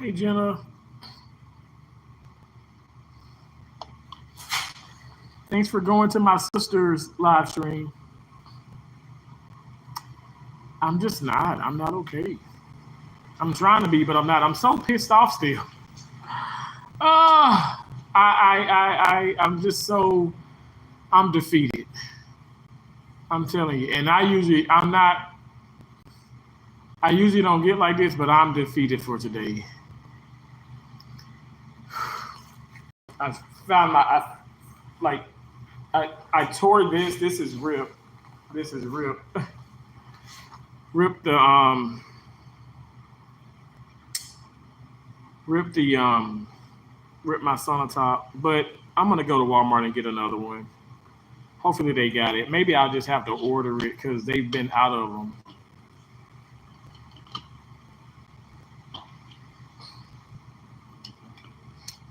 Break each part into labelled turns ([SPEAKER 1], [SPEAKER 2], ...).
[SPEAKER 1] Hey Jenna, thanks for going to my sister's live stream. I'm just not. I'm not okay. I'm trying to be, but I'm not. I'm so pissed off still. I'm just so, I'm defeated. I'm telling you. And I usually don't get like this, but I'm defeated for today. I found like, I tore this. This is ripped. This is ripped. Ripped the, ripped the, ripped my sonotop. But I'm going to go to Walmart and get another one. Hopefully they got it. Maybe I'll just have to order it because they've been out of them.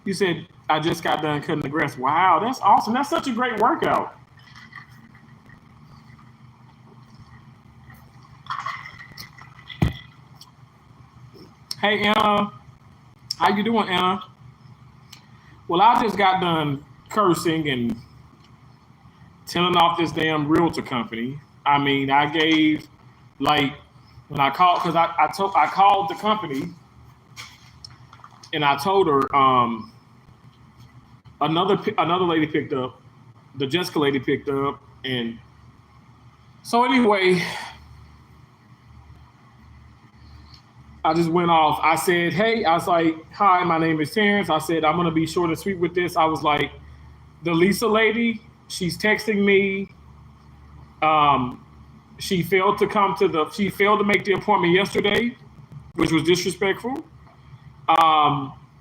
[SPEAKER 1] You said I just got done cutting the grass. Wow, that's awesome. That's such a great workout. Hey Anna, how you doing, Anna? Well, I just got done cursing and telling off this damn realtor company. I mean, I gave like when I called because I called the company and I told her another lady picked up, the Jessica lady picked up, and so anyway, I just went off. I said, hey, I was like, hi, my name is Terrence. I said, I'm going to be short and sweet with this. I was like, the Lisa lady, she's texting me. Um, she failed to make the appointment yesterday, which was disrespectful.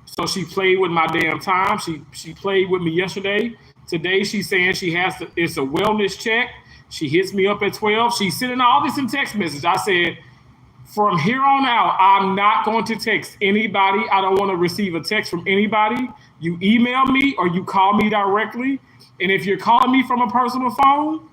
[SPEAKER 1] So she played with my damn time. She played with me yesterday. Today she's saying she has to, it's a wellness check. She hits me up at 12. She's sending all this in text message. I said, from here on out, I'm not going to text anybody. I don't want to receive a text from anybody. You email me or you call me directly. And if you're calling me from a personal phone,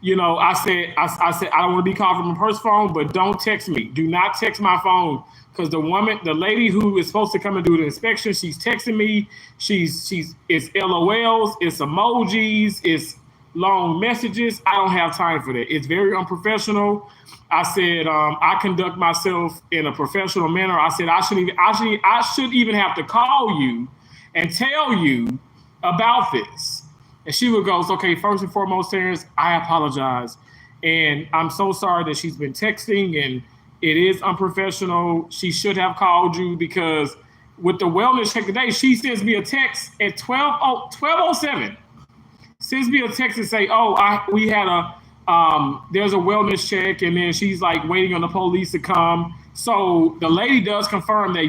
[SPEAKER 1] I said I don't want to be called from a personal phone, but don't text me. Do not text my phone because the lady who is supposed to come and do the inspection, she's texting me. It's LOLs, it's emojis, it's long messages. I don't have time for that. It's very unprofessional. I said I conduct myself in a professional manner. I said I should even have to call you and tell you about this. And she would go, okay, first and foremost, Terrence, I apologize. And I'm so sorry that she's been texting and it is unprofessional. She should have called you because with the wellness check today, she sends me a text at 12:07. Sends me a text and say, we had there's a wellness check. And then she's like waiting on the police to come. So the lady does confirm that,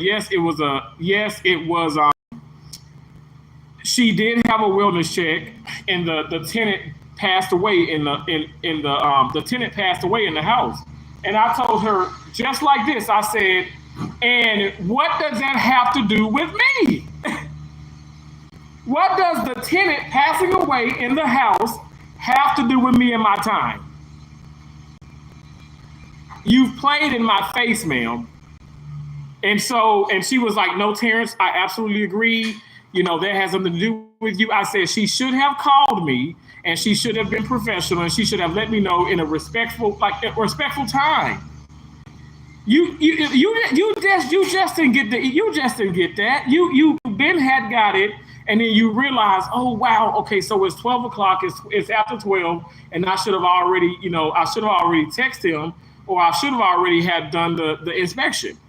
[SPEAKER 1] she did have a wellness check, and the tenant passed away the tenant passed away in the house. And I told her just like this. I said, and what does that have to do with me? What does the tenant passing away in the house have to do with me and my time? You've played in my face, ma'am. And she was like, no, Terrence, I absolutely agree. That has something to do with you. I said she should have called me and she should have been professional and she should have let me know in a respectful time. You just didn't get that. You Ben had got it, and then you realize, oh wow, okay, so it's 12 o'clock. It's after 12, and I should have already, texted him, or I should have already had done the inspection.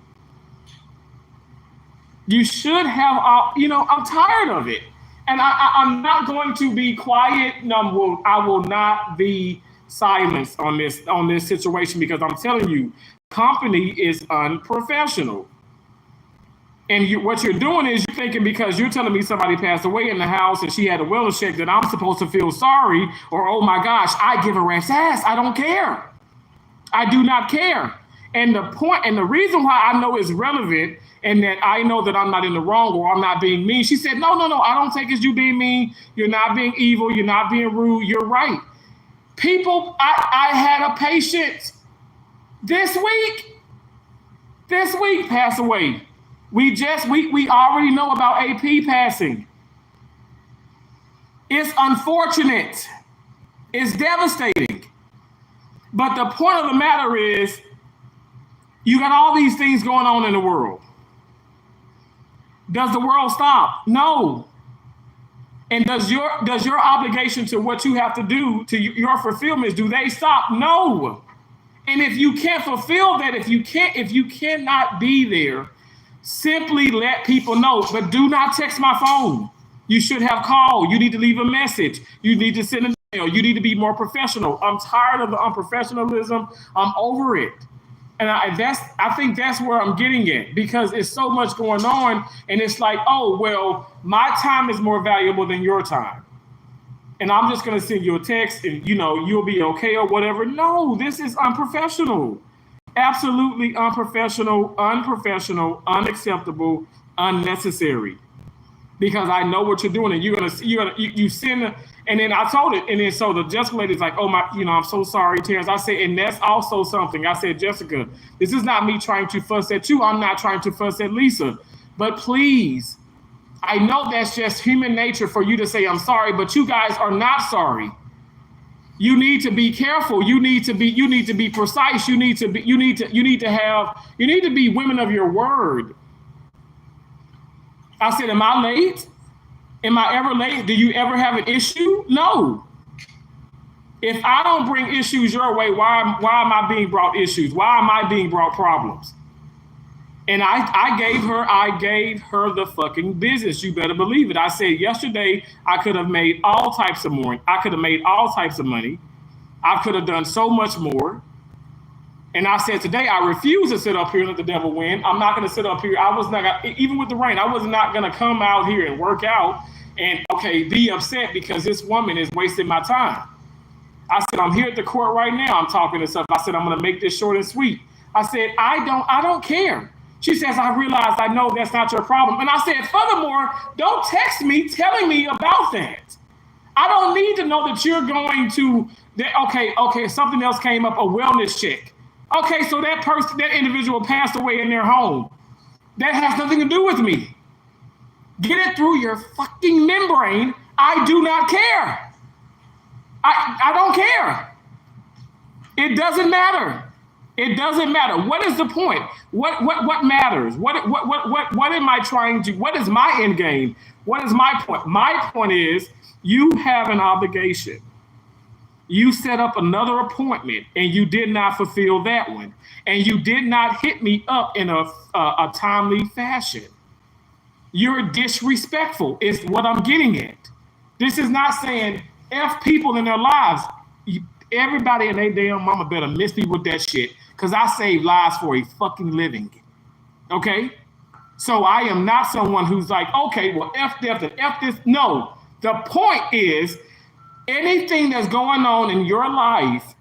[SPEAKER 1] You should have, I'm tired of it. And I'm not going to be quiet. No, I will not be silenced on this situation because I'm telling you, company is unprofessional. And what you're doing is you're thinking because you're telling me somebody passed away in the house and she had a wellness check that I'm supposed to feel sorry or, oh my gosh, I give a rat's ass. I don't care. I do not care. And the point and the reason why I know it's relevant and that I know that I'm not in the wrong or I'm not being mean. She said, no, I don't take it as you being mean. You're not being evil. You're not being rude. You're right. People, I had a patient this week this week passed away. We already know about AP passing. It's unfortunate. It's devastating. But the point of the matter is, you got all these things going on in the world. Does the world stop? No. And does your obligation to what you have to do to your fulfillment, do they stop? No. And if you can't fulfill that, if you cannot be there, simply let people know. But do not text my phone. You should have called. You need to leave a message. You need to send an email. You need to be more professional. I'm tired of the unprofessionalism. I'm over it. And I think that's where I'm getting at, because it's so much going on, and it's like, oh, well, my time is more valuable than your time. And I'm just going to send you a text and, you'll be okay or whatever. No, this is unprofessional. Absolutely unprofessional, unacceptable, unnecessary. Because I know what you're doing, and you send, and then I told it, and then so the Jessica lady's like, oh my, I'm so sorry, Terrence. I said, and that's also something. I said, Jessica, this is not me trying to fuss at you. I'm not trying to fuss at Lisa, but please, I know that's just human nature for you to say I'm sorry, but you guys are not sorry. You need to be careful. You need to be precise. You need to be women of your word. I said, am I late? Am I ever late? Do you ever have an issue? No. If I don't bring issues your way, why am I being brought issues? Why am I being brought problems? And I gave her the fucking business. You better believe it. I said yesterday I could have made all types of more. I could have made all types of money. I could have done so much more. And I said today, I refuse to sit up here and let the devil win. I'm not going to sit up here. I was not gonna, even with the rain, I was not going to come out here and work out and, be upset because this woman is wasting my time. I said, I'm here at the court right now. I'm talking to stuff. I said, I'm going to make this short and sweet. I said, I don't care. She says, I realized I know that's not your problem. And I said, furthermore, don't text me telling me about that. I don't need to know that you're going to, okay, something else came up, a wellness check. Okay, so that individual passed away in their home. That has nothing to do with me. Get it through your fucking membrane. I do not care. I don't care. It doesn't matter. It doesn't matter. What is the point? What matters? What am I trying to? What is my end game? What is my point? My point is you have an obligation. You set up another appointment and you did not fulfill that one. And you did not hit me up in a timely fashion. You're disrespectful is what I'm getting at. This is not saying F people in their lives. Everybody and their damn mama better miss me with that shit, because I save lives for a fucking living. Okay? So I am not someone who's like, okay, well, F death and F this. No. The point is, anything that's going on in your life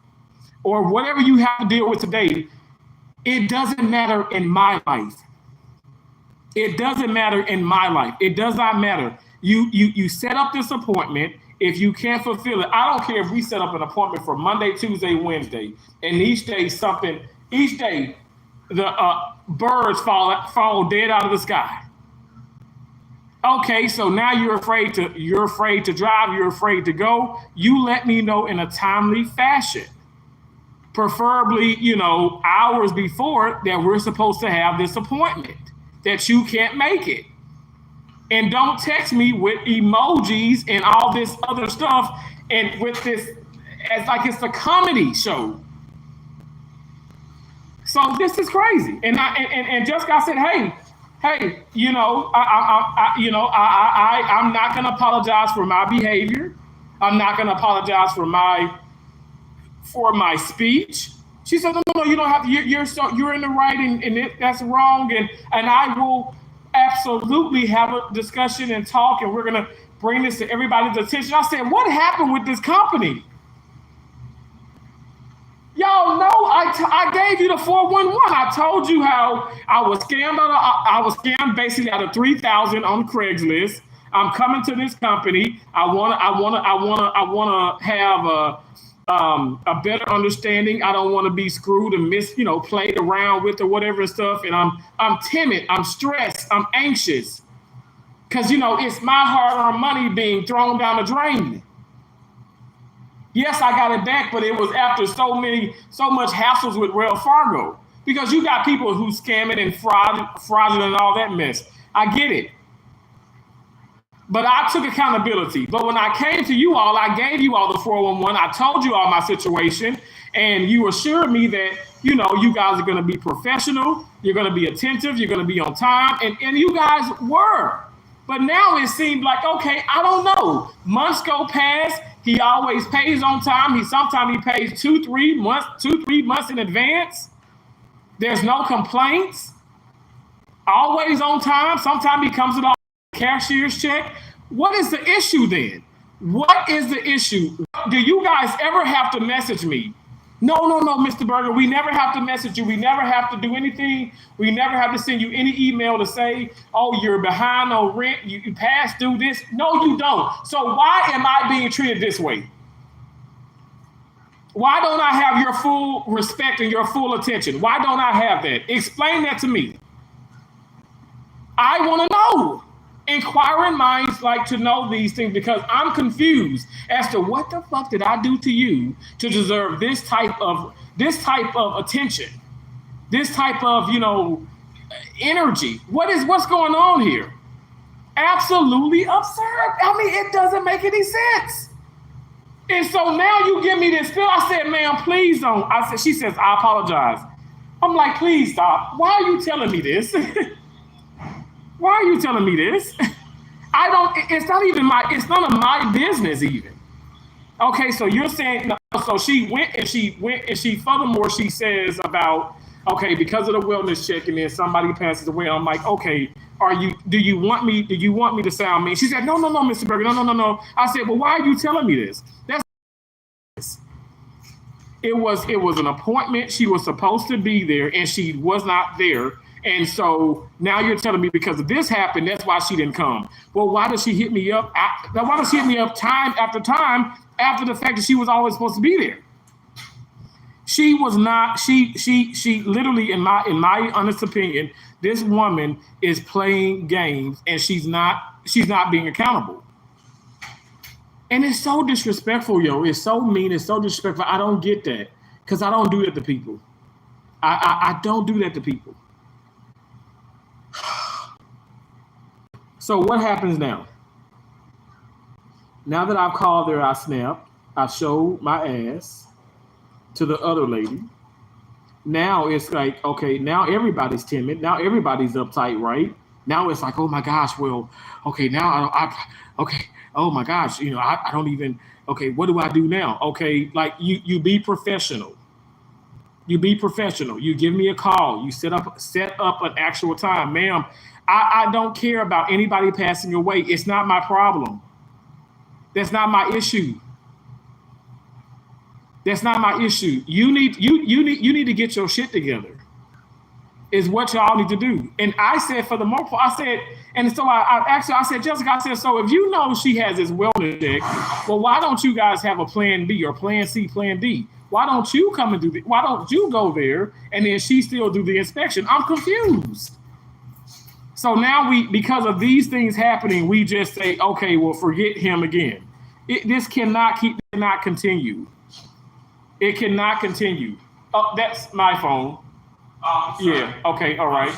[SPEAKER 1] or whatever you have to deal with today, it doesn't matter in my life. It doesn't matter in my life. It does not matter. You set up this appointment. If you can't fulfill it, I don't care if we set up an appointment for Monday, Tuesday, Wednesday, and each day the birds fall dead out of the sky. Okay, so now you're afraid to drive, you're afraid to go. You let me know in a timely fashion, preferably, hours before that we're supposed to have this appointment, that you can't make it. And don't text me with emojis and all this other stuff and with this as like it's a comedy show. So this is crazy. And Jessica said, hey, I'm not gonna apologize for my behavior. I'm not gonna apologize for my speech. She said, no, you don't have to. You're in the right, and that's wrong. And I will absolutely have a discussion and talk, and we're gonna bring this to everybody's attention. I said, what happened with this company? Y'all know I gave you the 411. I told you how I was scammed basically out of 3,000 on Craigslist. I'm coming to this company. I wanna have a better understanding. I don't want to be screwed and played around with or whatever and stuff. And I'm timid. I'm stressed. I'm anxious because it's my hard-earned money being thrown down the drain. Yes, I got it back, but it was after so much hassles with Wells Fargo because you got people who scamming and fraudulent and all that mess. I get it. But I took accountability. But when I came to you all, I gave you all the 411. I told you all my situation, and you assured me that, you guys are going to be professional, you're going to be attentive, you're going to be on time, and you guys were. But now it seemed like, okay, I don't know. Months go past. He always pays on time. Sometimes he pays 2-3 months in advance. There's no complaints. Always on time. Sometimes he comes with a cashier's check. What is the issue then? What is the issue? Do you guys ever have to message me? No, Mr. Berger, we never have to message you. We never have to do anything. We never have to send you any email to say, oh, you're behind on rent. You passed due this. No, you don't. So why am I being treated this way? Why don't I have your full respect and your full attention? Why don't I have that? Explain that to me. I want to know. Inquiring minds like to know these things because I'm confused as to what the fuck did I do to you to deserve this type of attention, this type of energy. What's going on here? Absolutely absurd. I mean, it doesn't make any sense. And so now you give me this bill. I said, ma'am, please don't. She says, I apologize. I'm like, please stop. Why are you telling me this? Why are you telling me this? It's none of my business even. Okay, so you're saying, so she went and she furthermore, she says about, okay, because of the wellness check and then somebody passes away. I'm like, okay, do you want me to sound mean? She said, no, Mr. Berger, no. I said, well, why are you telling me this? It was an appointment. She was supposed to be there and she was not there. And so now you're telling me because of this happened, that's why she didn't come. Well, why does she hit me up? Why does she hit me up time after time after the fact that she was always supposed to be there? She was not. She literally, in my honest opinion, this woman is playing games and she's not being accountable. And it's so disrespectful, yo. It's so mean. It's so disrespectful. I don't get that because I don't do that to people. I don't do that to people. So what happens now? Now that I've called her, I snap. I show my ass to the other lady. Now it's like, okay, now everybody's timid. Now everybody's uptight, right? Now it's like, oh my gosh, well, okay, now okay, oh my gosh, I don't even, okay, what do I do now? Okay, like you be professional. You be professional. You give me a call. You set up an actual time. Ma'am, I don't care about anybody passing away. It's not my problem. That's not my issue. That's not my issue. You need to get your shit together. Is what y'all need to do. And I said, for the most part, I said, and so I said, Jessica, I said, so if you know she has this wellness check, well, why don't you guys have a plan B or plan C, plan D? Why don't you come and do why don't you go there and then she still do the inspection? I'm confused. So now because of these things happening, we just say, okay, well, forget him again. This cannot continue. It cannot continue. Oh, that's my phone. Yeah. Okay. All right.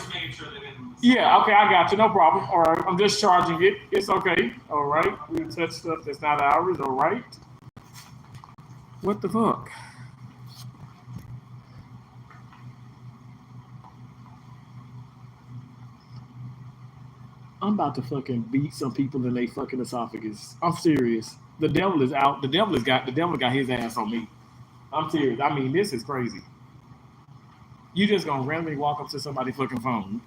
[SPEAKER 1] Yeah. Okay. I got you. No problem. All right. I'm just charging it. It's okay. All right. We touch stuff that's not ours. All right. What the fuck? I'm about to fucking beat some people in their fucking esophagus. I'm serious. The devil is out. The devil got his ass on me. I'm serious. I mean, this is crazy. You just gonna randomly walk up to somebody's fucking phone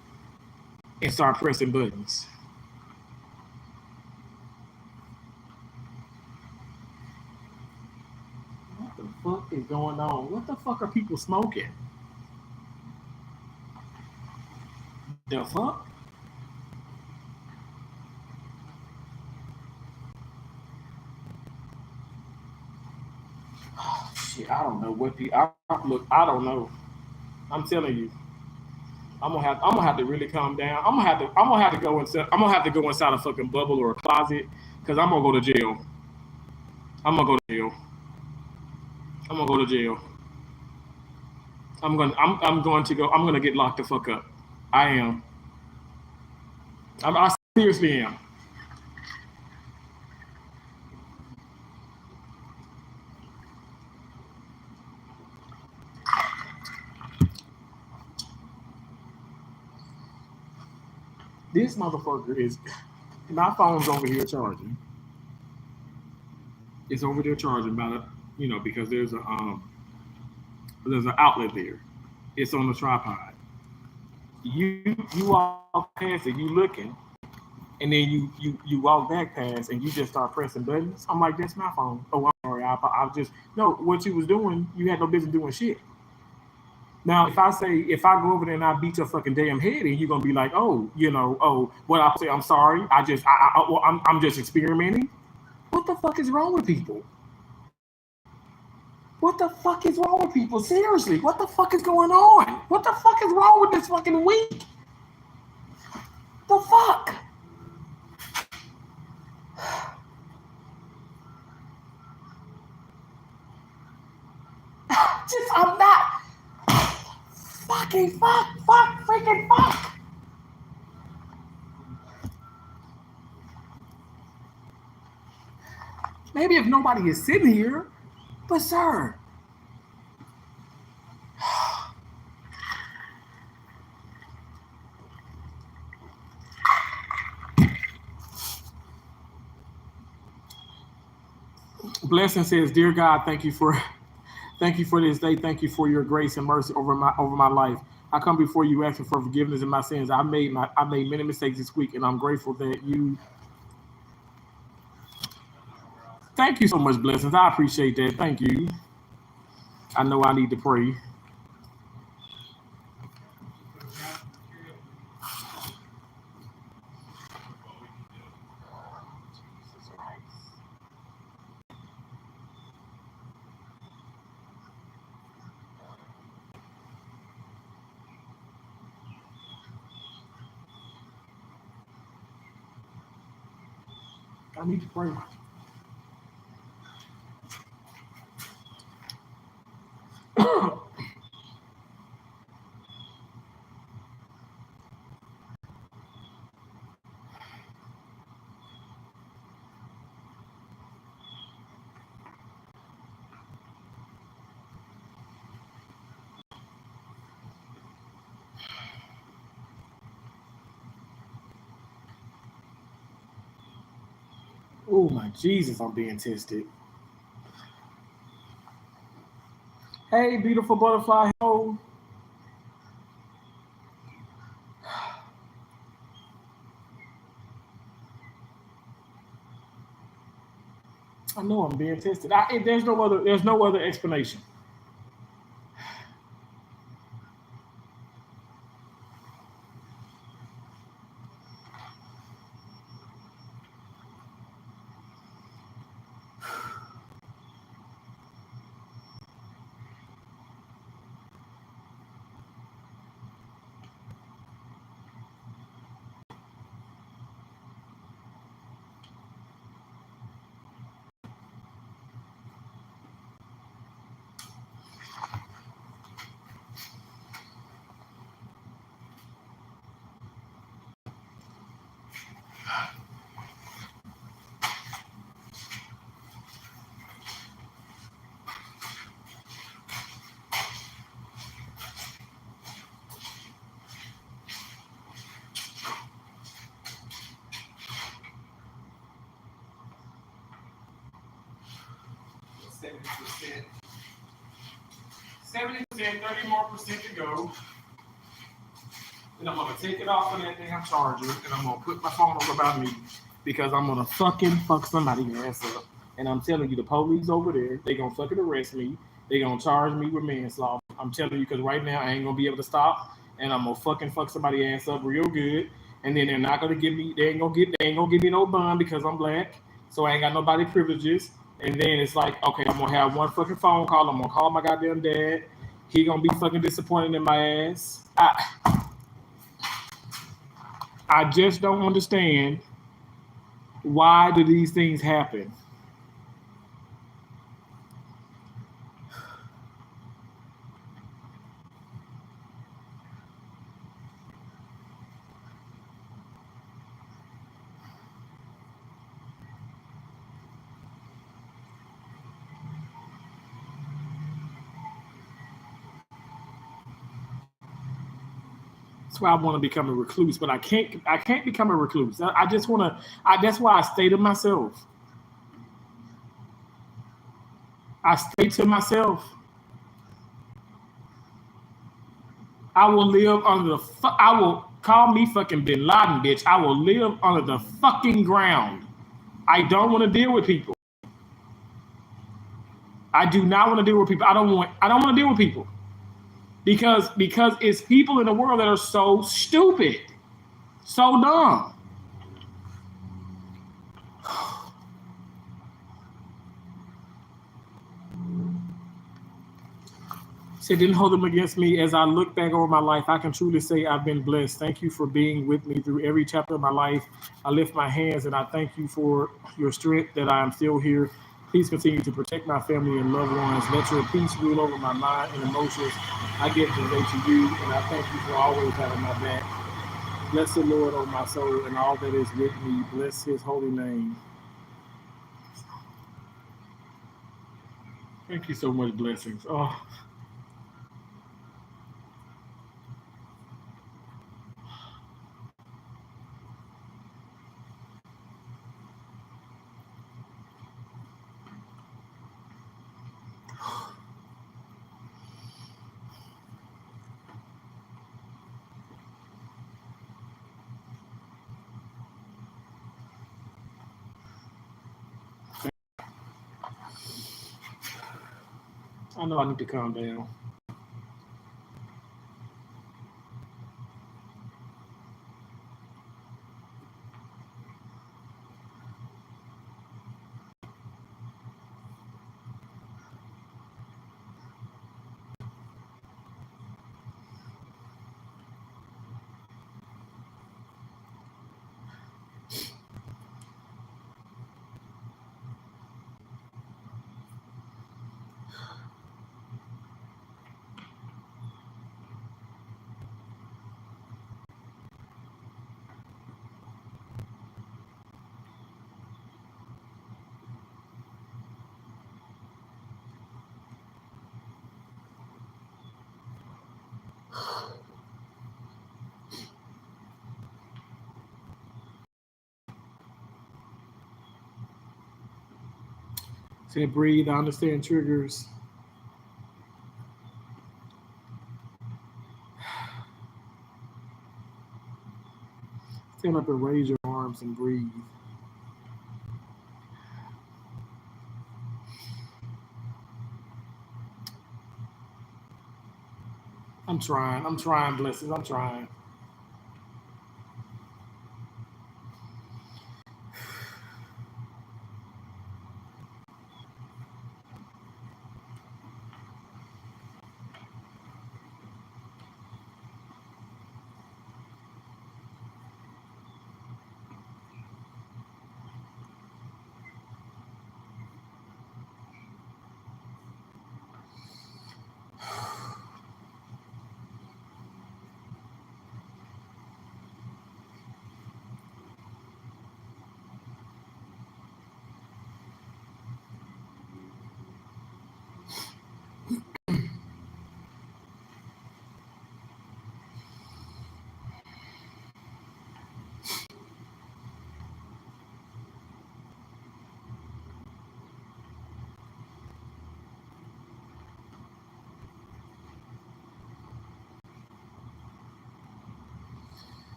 [SPEAKER 1] and start pressing buttons. What the fuck is going on? What the fuck are people smoking? The fuck? Shit, I don't know what the look. I don't know. I'm telling you, I'm gonna have to really calm down. I'm gonna have to go inside. I'm gonna have to go inside a fucking bubble or a closet because I'm gonna go to jail. I'm gonna go to jail. I'm gonna go to jail. I'm going to go. I'm gonna get locked the fuck up. I am. I seriously am. This motherfucker is. My phone's over here charging. It's over there charging by the, because there's an outlet there. It's on the tripod. You walk past it, you looking, and then you walk back past and you just start pressing buttons. I'm like, that's my phone. Oh, I'm sorry. I just no. What you was doing, you had no business doing shit. Now, if I go over there and I beat your fucking damn head, and you're gonna be like, oh, what I say, I'm sorry. I'm just experimenting. What the fuck is wrong with people? What the fuck is wrong with people? Seriously, what the fuck is going on? What the fuck is wrong with this fucking week? The fuck? I'm not. Fucking freaking fuck. Maybe if nobody is sitting here, but sir. Blessing says, "Dear God, thank you for this day. Thank you for your grace and mercy over my life. I come before you asking for forgiveness in my sins. I made many mistakes this week, and I'm grateful that you." Thank you so much, Blessings. I appreciate that. Thank you. I know I need to pray. I need to pray. Oh my Jesus, I'm being tested. Hey, beautiful butterfly. Hello. I know I'm being tested. There's no other explanation. %. 70%, 30 more percent to go. And I'm gonna take it off of that damn charger and I'm gonna put my phone over by me because I'm gonna fucking fuck somebody's ass up. And I'm telling you, the police over there, they gonna fucking arrest me. They gonna charge me with manslaughter. I'm telling you, because right now I ain't gonna be able to stop, and I'm gonna fucking fuck somebody's ass up real good. And then they're not gonna give me, they ain't gonna give me no bond because I'm black, so I ain't got nobody privileges. And then it's like, okay, I'm gonna have one fucking phone call. I'm gonna call my goddamn dad. He gonna be fucking disappointed in my ass. I just don't understand, why do these things happen? That's why I want to become a recluse, but I can't. I can't become a recluse. I just want to. That's why I stay to myself. I stay to myself. I will live under the. I will call me fucking Bin Laden, bitch. I will live under the fucking ground. I don't want to deal with people. I do not want to deal with people. I don't want. I don't want to deal with people because it's people in the world that are so stupid, so dumb. It didn't hold them against me. As I look back over my life, I can truly say I've been blessed. Thank you for being with me through every chapter of my life. I lift my hands and I thank you for your strength that I am still here. Please continue to protect my family and loved ones. Let your peace rule over my mind and emotions. I give today to you, and I thank you for always having my back. Bless the Lord, oh my soul, and all that is with me. Bless his holy name. Thank you so much, blessings. Oh. I know I need to calm down. Say breathe. I understand triggers. Stand up and raise your arms and breathe. I'm trying. I'm trying, blessings. I'm trying.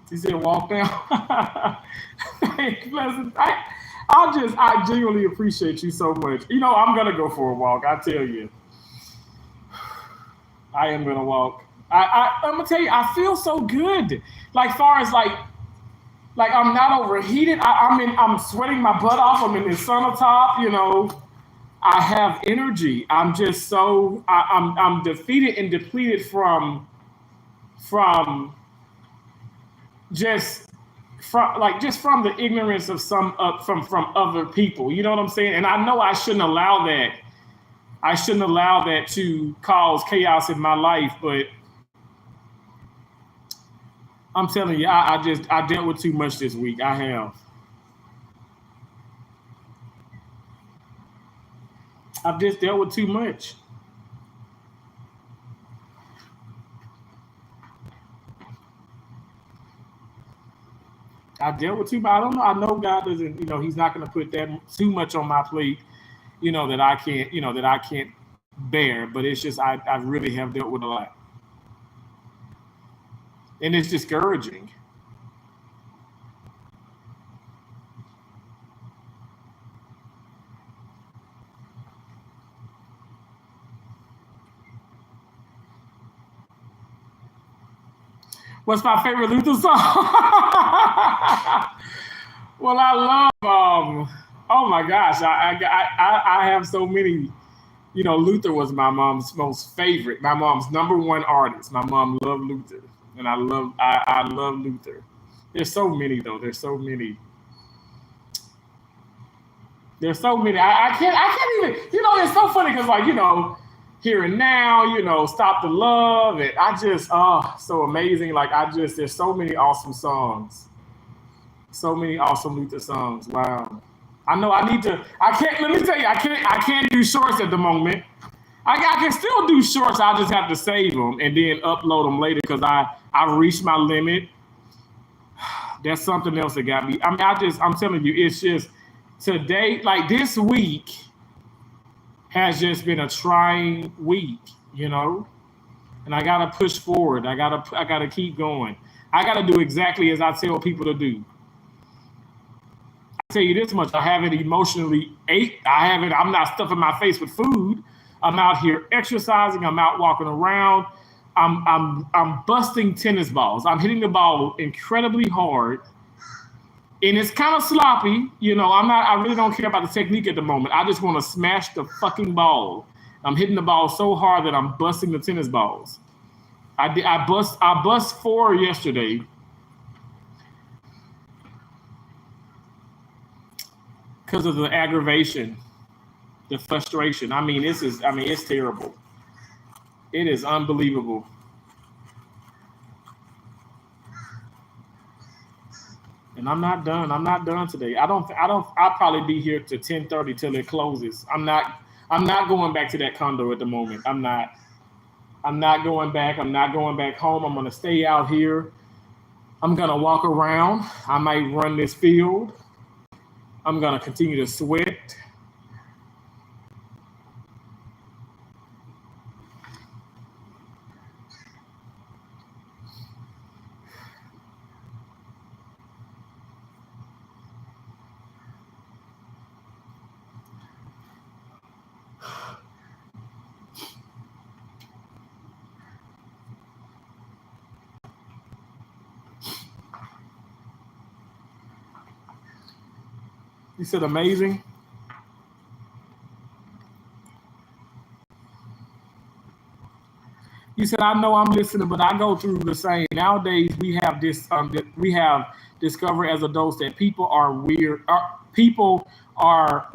[SPEAKER 1] He said, walk down. Blessings. I genuinely appreciate you so much. You know, I'm gonna go for a walk. I tell you, I am gonna walk. I'm gonna tell you, I feel so good. Like far as like I'm not overheated. I'm sweating my butt off. I'm in the sun top, you know. I have energy. I'm just so I'm defeated and depleted from just from the ignorance of some from other people. You know what I'm saying? And I know I shouldn't allow that. I shouldn't allow that to cause chaos in my life, but I'm telling you, I dealt with too much this week. I have. I've just dealt with too much. I dealt with too much. I don't know. I know God doesn't, He's not going to put that too much on my plate, that I can't bear. But it's just, I really have dealt with a lot. And it's discouraging. What's my favorite Luther song? Well, I love. Oh my gosh, I have so many. Luther was my mom's most favorite. My mom's number one artist. My mom loved Luther, and I love Luther. There's so many though. There's so many. There's so many. I can't even. It's so funny because here and now, stop the love, and I just so amazing. Like there's so many awesome songs. So many awesome Luther songs. Wow. I know I need to. I can't. Let me tell you, I can't do shorts at the moment. I can still do shorts. I just have to save them and then upload them later because I've reached my limit. That's something else that got me. I mean, I'm telling you, it's just today, like this week, has just been a trying week, and I gotta push forward. I gotta keep going. I gotta do exactly as I tell people to do. Tell you this much, I haven't emotionally ate. I'm not stuffing my face with food. I'm out here exercising. I'm out walking around. I'm busting tennis balls. I'm hitting the ball incredibly hard. And it's kind of sloppy. I really don't care about the technique at the moment. I just want to smash the fucking ball. I'm hitting the ball so hard that I'm busting the tennis balls. I bust 4 yesterday. Because of the aggravation, the frustration. It's terrible. It is unbelievable. And I'm not done. I'm not done today. I'll probably be here to 10:30 till it closes. I'm not going back to that condo at the moment. I'm not going back. I'm not going back home. I'm gonna stay out here. I'm gonna walk around. I might run this field. I'm going to continue to sweat. You said amazing. You said I know I'm listening, but I go through the same. Nowadays we have this. We have discovered as adults that people are weird. People are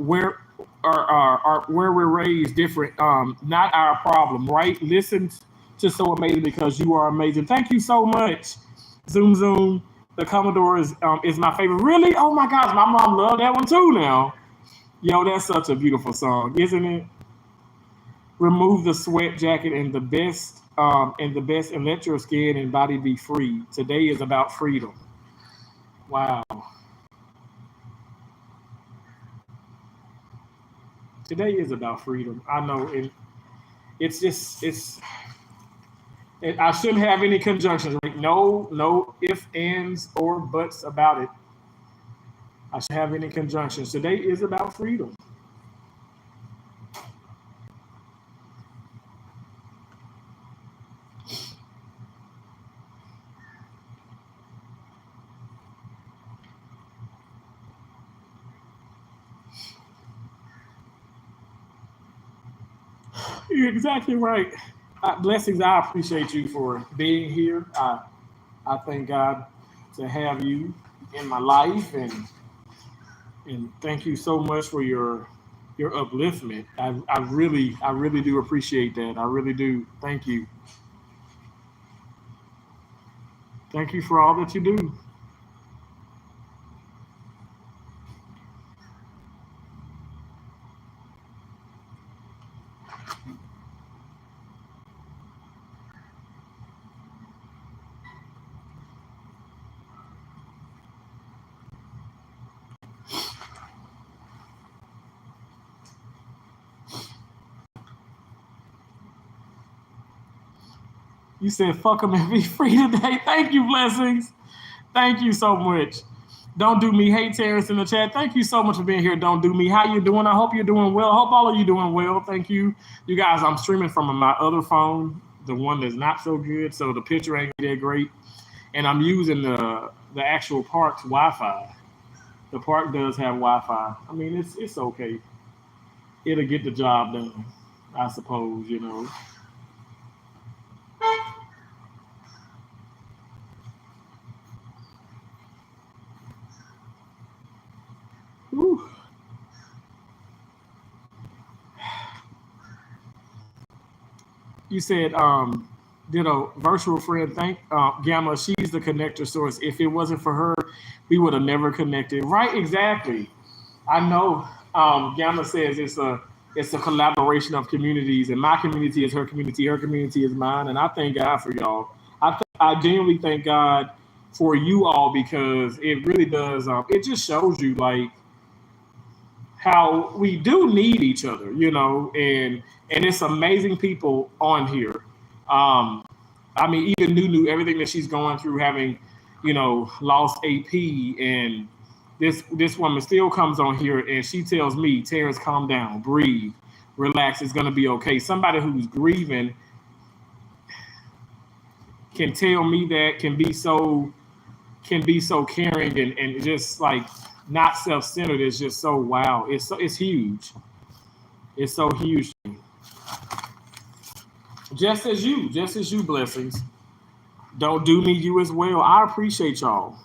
[SPEAKER 1] are where we're raised different. Not our problem, right? Listen to So Amazing because you are amazing. Thank you so much. Zoom Zoom. The Commodore is my favorite. Really? Oh my gosh, my mom loved that one too now. Yo, that's such a beautiful song, isn't it? Remove the sweat jacket and let your skin and body be free. Today is about freedom. Wow. Today is about freedom. I know it's just I shouldn't have any conjunctions. Right? No ifs, ands, or buts about it. I should have any conjunctions. Today is about freedom. You're exactly right. Blessings, I appreciate you for being here. I thank God to have you in my life, and thank you so much for your upliftment. I really do appreciate that. I really do. Thank you. Thank you for all that you do. You said fuck them and be free today. Thank you, blessings. Thank you so much. Don't do me. Hey, Terrence in the chat. Thank you so much for being here. Don't do me. How you doing? I hope you're doing well. I hope all of you doing well. Thank you. You guys, I'm streaming from my other phone, the one that's not so good, so the picture ain't that great. And I'm using the actual park's Wi-Fi. The park does have Wi-Fi. I mean, it's okay. It'll get the job done, I suppose. Whew. You said, did a virtual friend thank Gamma? She's the connector source. If it wasn't for her, we would have never connected. Right? Exactly. I know. Gamma says it's a collaboration of communities, and my community is her community is mine, and I thank God for y'all. I genuinely thank God for you all because it really does. It just shows you like how we do need each other, and it's amazing people on here. Um, I mean, even Nunu, everything that she's going through, having, lost AP, and this woman still comes on here and she tells me, Terrence, calm down, breathe, relax, it's gonna be okay. Somebody who's grieving can tell me that, can be so caring and just like not self-centered. Is just so wow. It's huge. It's so huge. Just as you, blessings. Don't do me, you as well. I appreciate y'all.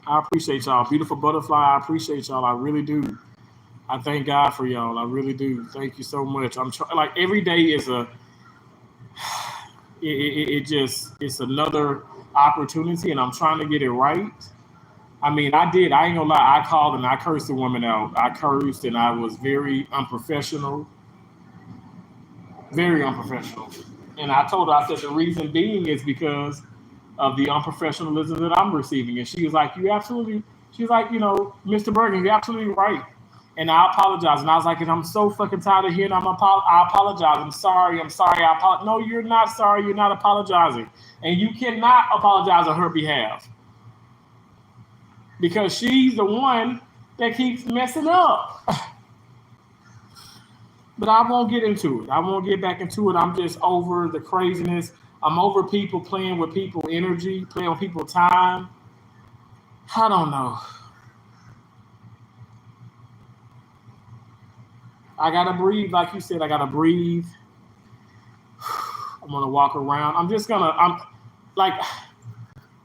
[SPEAKER 1] I appreciate y'all. Beautiful butterfly. I appreciate y'all. I really do. I thank God for y'all. I really do. Thank you so much. I'm trying. Like every day is it's another opportunity, and I'm trying to get it right. I mean, I did. I ain't gonna lie. I called and I cursed the woman out. I cursed and I was very unprofessional, very unprofessional. And I told her, I said, the reason being is because of the unprofessionalism that I'm receiving. And she was like, she's like, Mr. Bergen, you're absolutely right. And I apologize. And I was like, and I'm so fucking tired of hearing I apologize. I'm sorry. No, you're not sorry. You're not apologizing. And you cannot apologize on her behalf because she's the one that keeps messing up. But I won't get into it. I won't get back into it. I'm just over the craziness. I'm over people playing with people energy, playing with people time. I don't know. I gotta breathe, like you said. I gotta breathe. I'm gonna walk around. I'm like,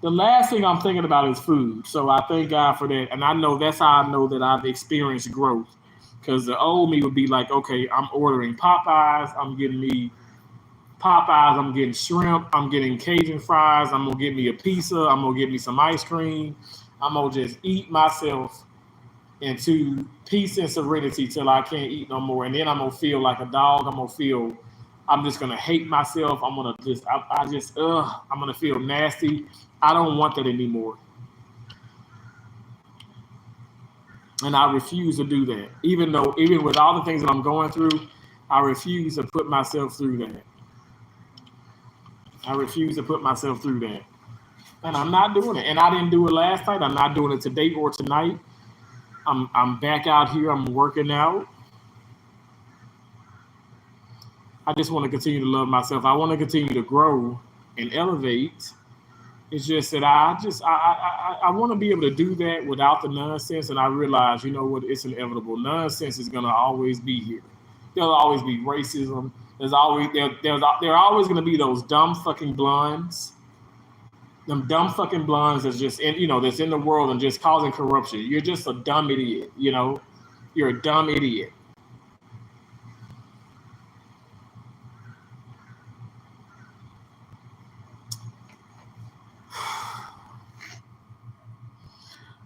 [SPEAKER 1] the last thing I'm thinking about is food. So I thank God for that. And I know that's how I know that I've experienced growth. Because the old me would be like, okay, I'm ordering Popeyes. I'm getting me Popeyes. I'm getting shrimp. I'm getting Cajun fries. I'm going to get me a pizza. I'm going to get me some ice cream. I'm going to just eat myself into peace and serenity till I can't eat no more. And then I'm going to feel like a dog. I'm just going to hate myself. I'm going to I'm going to feel nasty. I don't want that anymore. And I refuse to do that. Even with all the things that I'm going through, I refuse to put myself through that. I refuse to put myself through that. And I'm not doing it. And I didn't do it last night. I'm not doing it today or tonight. I'm back out here. I'm working out. I just want to continue to love myself. I want to continue to grow and elevate. It's just that I want to be able to do that without the nonsense. And I realize, you know what, it's inevitable. Nonsense is going to always be here. There'll always be racism. There are always going to be those dumb fucking blondes. Them dumb fucking blondes that's just that's in the world and just causing corruption. You're just a dumb idiot. You're a dumb idiot.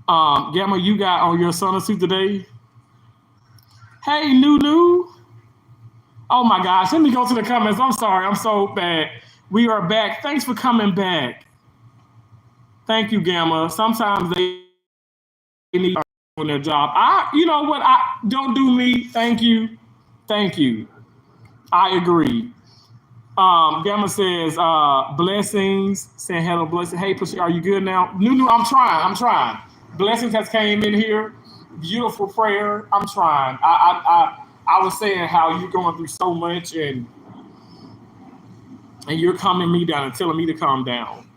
[SPEAKER 1] Gamma, you got on your sauna suit today? Hey, Nunu. Oh my gosh, let me go to the comments. I'm sorry, I'm so bad. We are back. Thanks for coming back. Thank you, Gamma. Sometimes they need to do their job. You know what? Don't do me. Thank you. Thank you. I agree. Gamma says, blessings. Saying hello, blessings. Hey, Pussy, are you good now? Nunu, I'm trying. Blessings has came in here. Beautiful prayer. I'm trying. I was saying how you're going through so much and you're calming me down and telling me to calm down.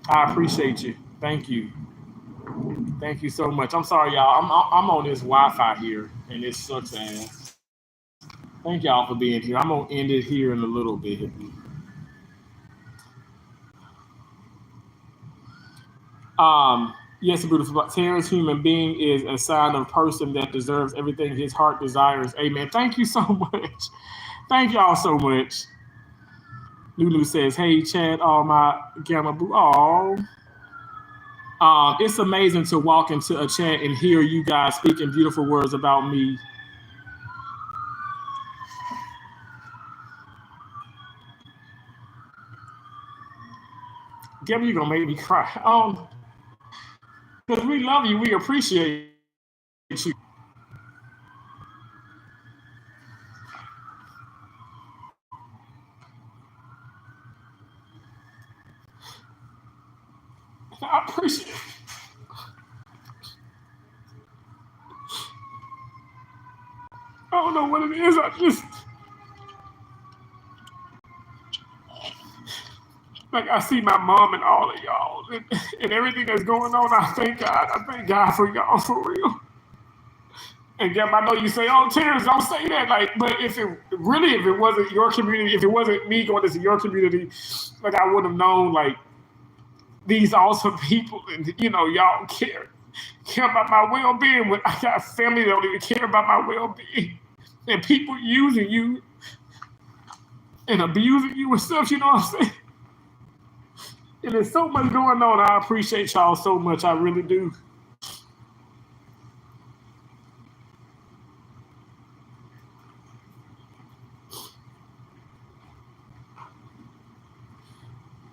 [SPEAKER 1] I appreciate you. Thank you. Thank you so much. I'm sorry, y'all. I'm on this Wi-Fi here and it sucks ass. Thank y'all for being here. I'm gonna end it here in a little bit. Yes, beautiful. Terrence, human being is a sign of person that deserves everything his heart desires. Amen. Thank you so much. Thank y'all so much. Lulu says, hey, Chad, all my Gamma Boo. It's amazing to walk into a chat and hear you guys speaking beautiful words about me. Gamma, you're going to make me cry. Because we love you. We appreciate you. I appreciate it. I don't know what it is. I see my mom and all of y'all and everything that's going on. I thank God. I thank God for y'all for real. And Gab, I know you say, "Oh, Terrence, don't say that." But if it wasn't your community, if it wasn't me going to your community, I would have known these awesome people, and y'all care about my well-being. When I got family that don't even care about my well-being, and people using you and abusing you and stuff. You know what I'm saying? And there's so much going on. I appreciate y'all so much. I really do.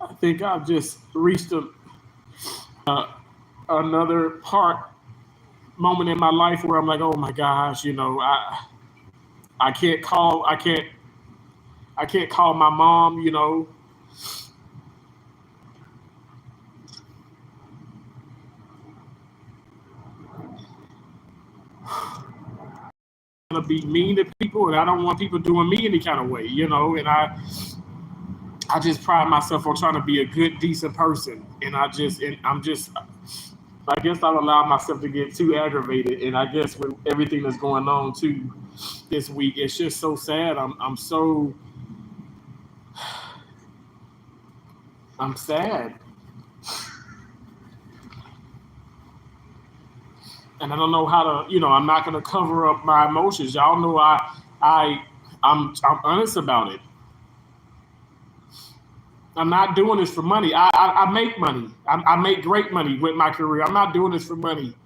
[SPEAKER 1] I think I've just reached another moment in my life where I'm like, oh my gosh, I can't call my mom, to be mean to people, and I don't want people doing me any kind of way, and I just pride myself on trying to be a good, decent person, and I guess I've allowed myself to get too aggravated, and I guess with everything that's going on too this week, it's just so sad. I'm sad. And I don't know how to, I'm not going to cover up my emotions. Y'all know I'm honest about it. I'm not doing this for money. I make money. I make great money with my career. I'm not doing this for money.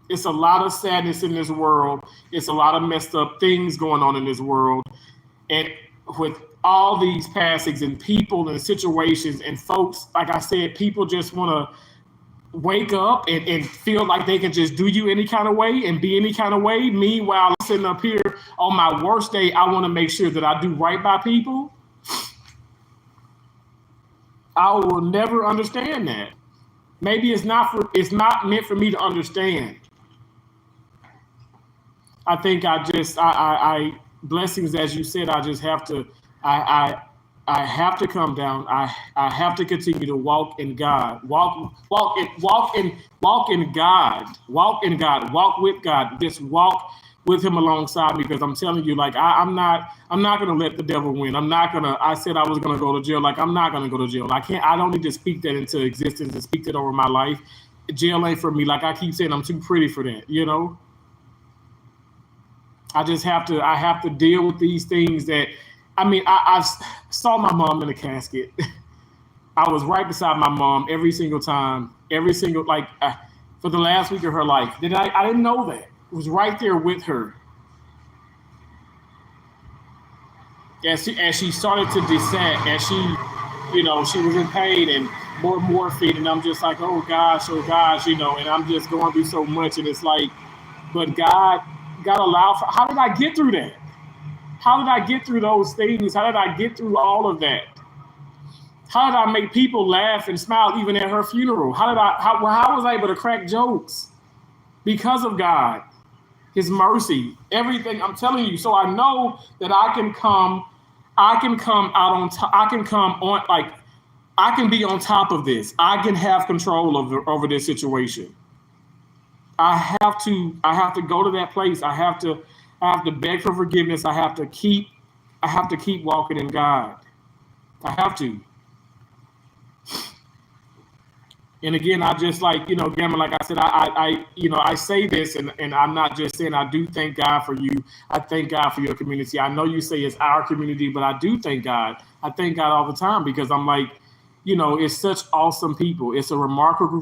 [SPEAKER 1] It's a lot of sadness in this world. It's a lot of messed up things going on in this world. And with all these passings and people and situations and folks, like I said, people just want to wake up and feel like they can just do you any kind of way and be any kind of way. Meanwhile, I'm sitting up here on my worst day, I want to make sure that I do right by people. I will never understand that. Maybe it's not meant for me to understand. I think I blessings, as you said, I just have to, I have to come down. I have to continue to walk in God, walk in God, walk with God, just walk with him alongside me, because I'm telling you, like I'm not gonna let the devil win. I said I was gonna go to jail. Like I'm not gonna go to jail. I don't need to speak that into existence and speak that over my life. Jail ain't for me. Like I keep saying, I'm too pretty for that, you know? I have to deal with these things that, I saw my mom in the casket. I was right beside my mom every single time, for the last week of her life. I didn't know that. I was right there with her. As she started to descend, as she was in pain and more morphine, and I'm just like, oh gosh, and I'm just going through so much, and it's like, but God allowed for. How did I get through that? How did I get through those things? How did I get through all of that? How did I make people laugh and smile even at her funeral? How was I able to crack jokes? Because of God, His mercy, everything. I'm telling you. So I know that I can come out on top. I can be on top of this. I can have control over this situation. I have to go to that place. I have to beg for forgiveness. I have to keep walking in God. I have to. And again, I just Gamma, like I said, I say this, and I'm not just saying, I do thank God for you. I thank God for your community. I know you say it's our community, but I do thank God. I thank God all the time, because I'm like, it's such awesome people. It's a remarkable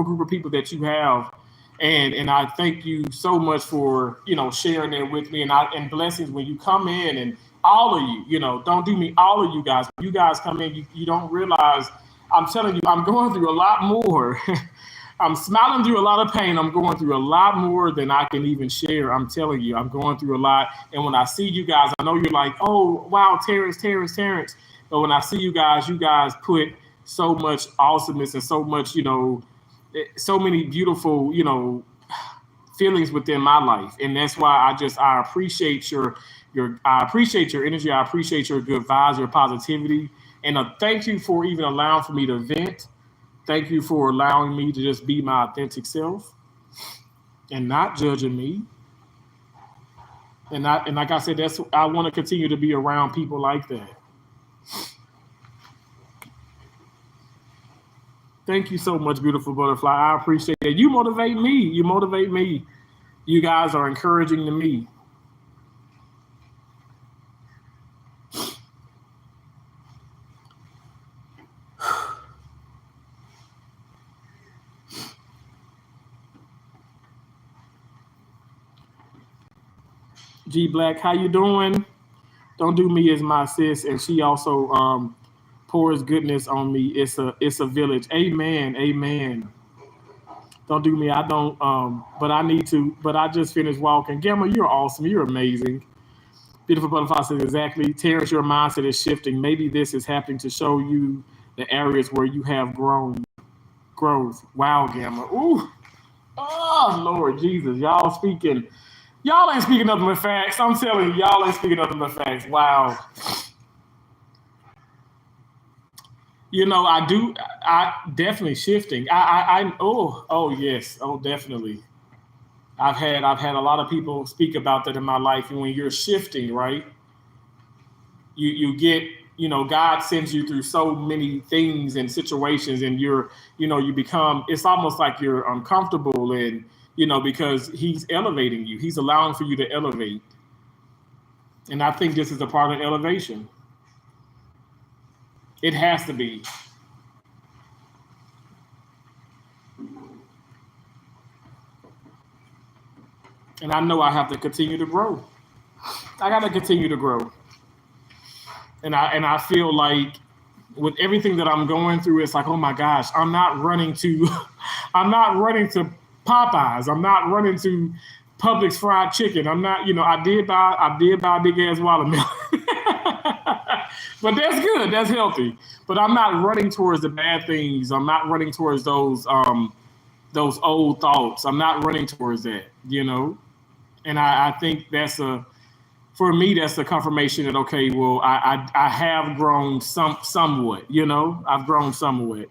[SPEAKER 1] group of people that you have. And I thank you so much for, sharing that with me, and blessings when you come in, and all of you, don't do me, all of you guys. When you guys come in, you don't realize, I'm telling you, I'm going through a lot more. I'm smiling through a lot of pain. I'm going through a lot more than I can even share. I'm telling you, I'm going through a lot. And when I see you guys, I know you're like, oh, wow, Terrence. But when I see you guys put so much awesomeness and so much, so many beautiful, feelings within my life. And that's why I appreciate I appreciate your energy. I appreciate your good vibes, your positivity. And thank you for even allowing for me to vent. Thank you for allowing me to just be my authentic self and not judging me. And like I said, I want to continue to be around people like that. Thank you so much, beautiful butterfly. I appreciate it. You motivate me. You guys are encouraging to me. G Black, how you doing? Don't do me as my sis, and she also pours goodness on me. It's a village. Amen. Don't do me. I don't. But I need to. But I just finished walking. Gamma, you're awesome. You're amazing. Beautiful butterfly says exactly. Terrence, your mindset is shifting. Maybe this is happening to show you the areas where you have growth. Wow, Gamma. Ooh. Oh, Lord Jesus. Y'all ain't speaking nothing but facts. I'm telling you, y'all ain't speaking nothing but facts. Wow. I definitely shifting. Yes. Oh, definitely. I've had a lot of people speak about that in my life. And when you're shifting, right, you get, God sends you through so many things and situations, and you become, it's almost like you're uncomfortable, and, because He's elevating you. He's allowing for you to elevate. And I think this is a part of elevation. It has to be. And I know I have to continue to grow. I got to continue to grow. And I feel like with everything that I'm going through, it's like, oh my gosh, I'm not running to Popeyes. I'm not running to Publix fried chicken. I'm not, I did buy a big ass watermelon. But that's good. That's healthy. But I'm not running towards the bad things. I'm not running towards those old thoughts. I'm not running towards that, And I think for me, that's a confirmation that, okay, well, I have grown somewhat, I've grown somewhat.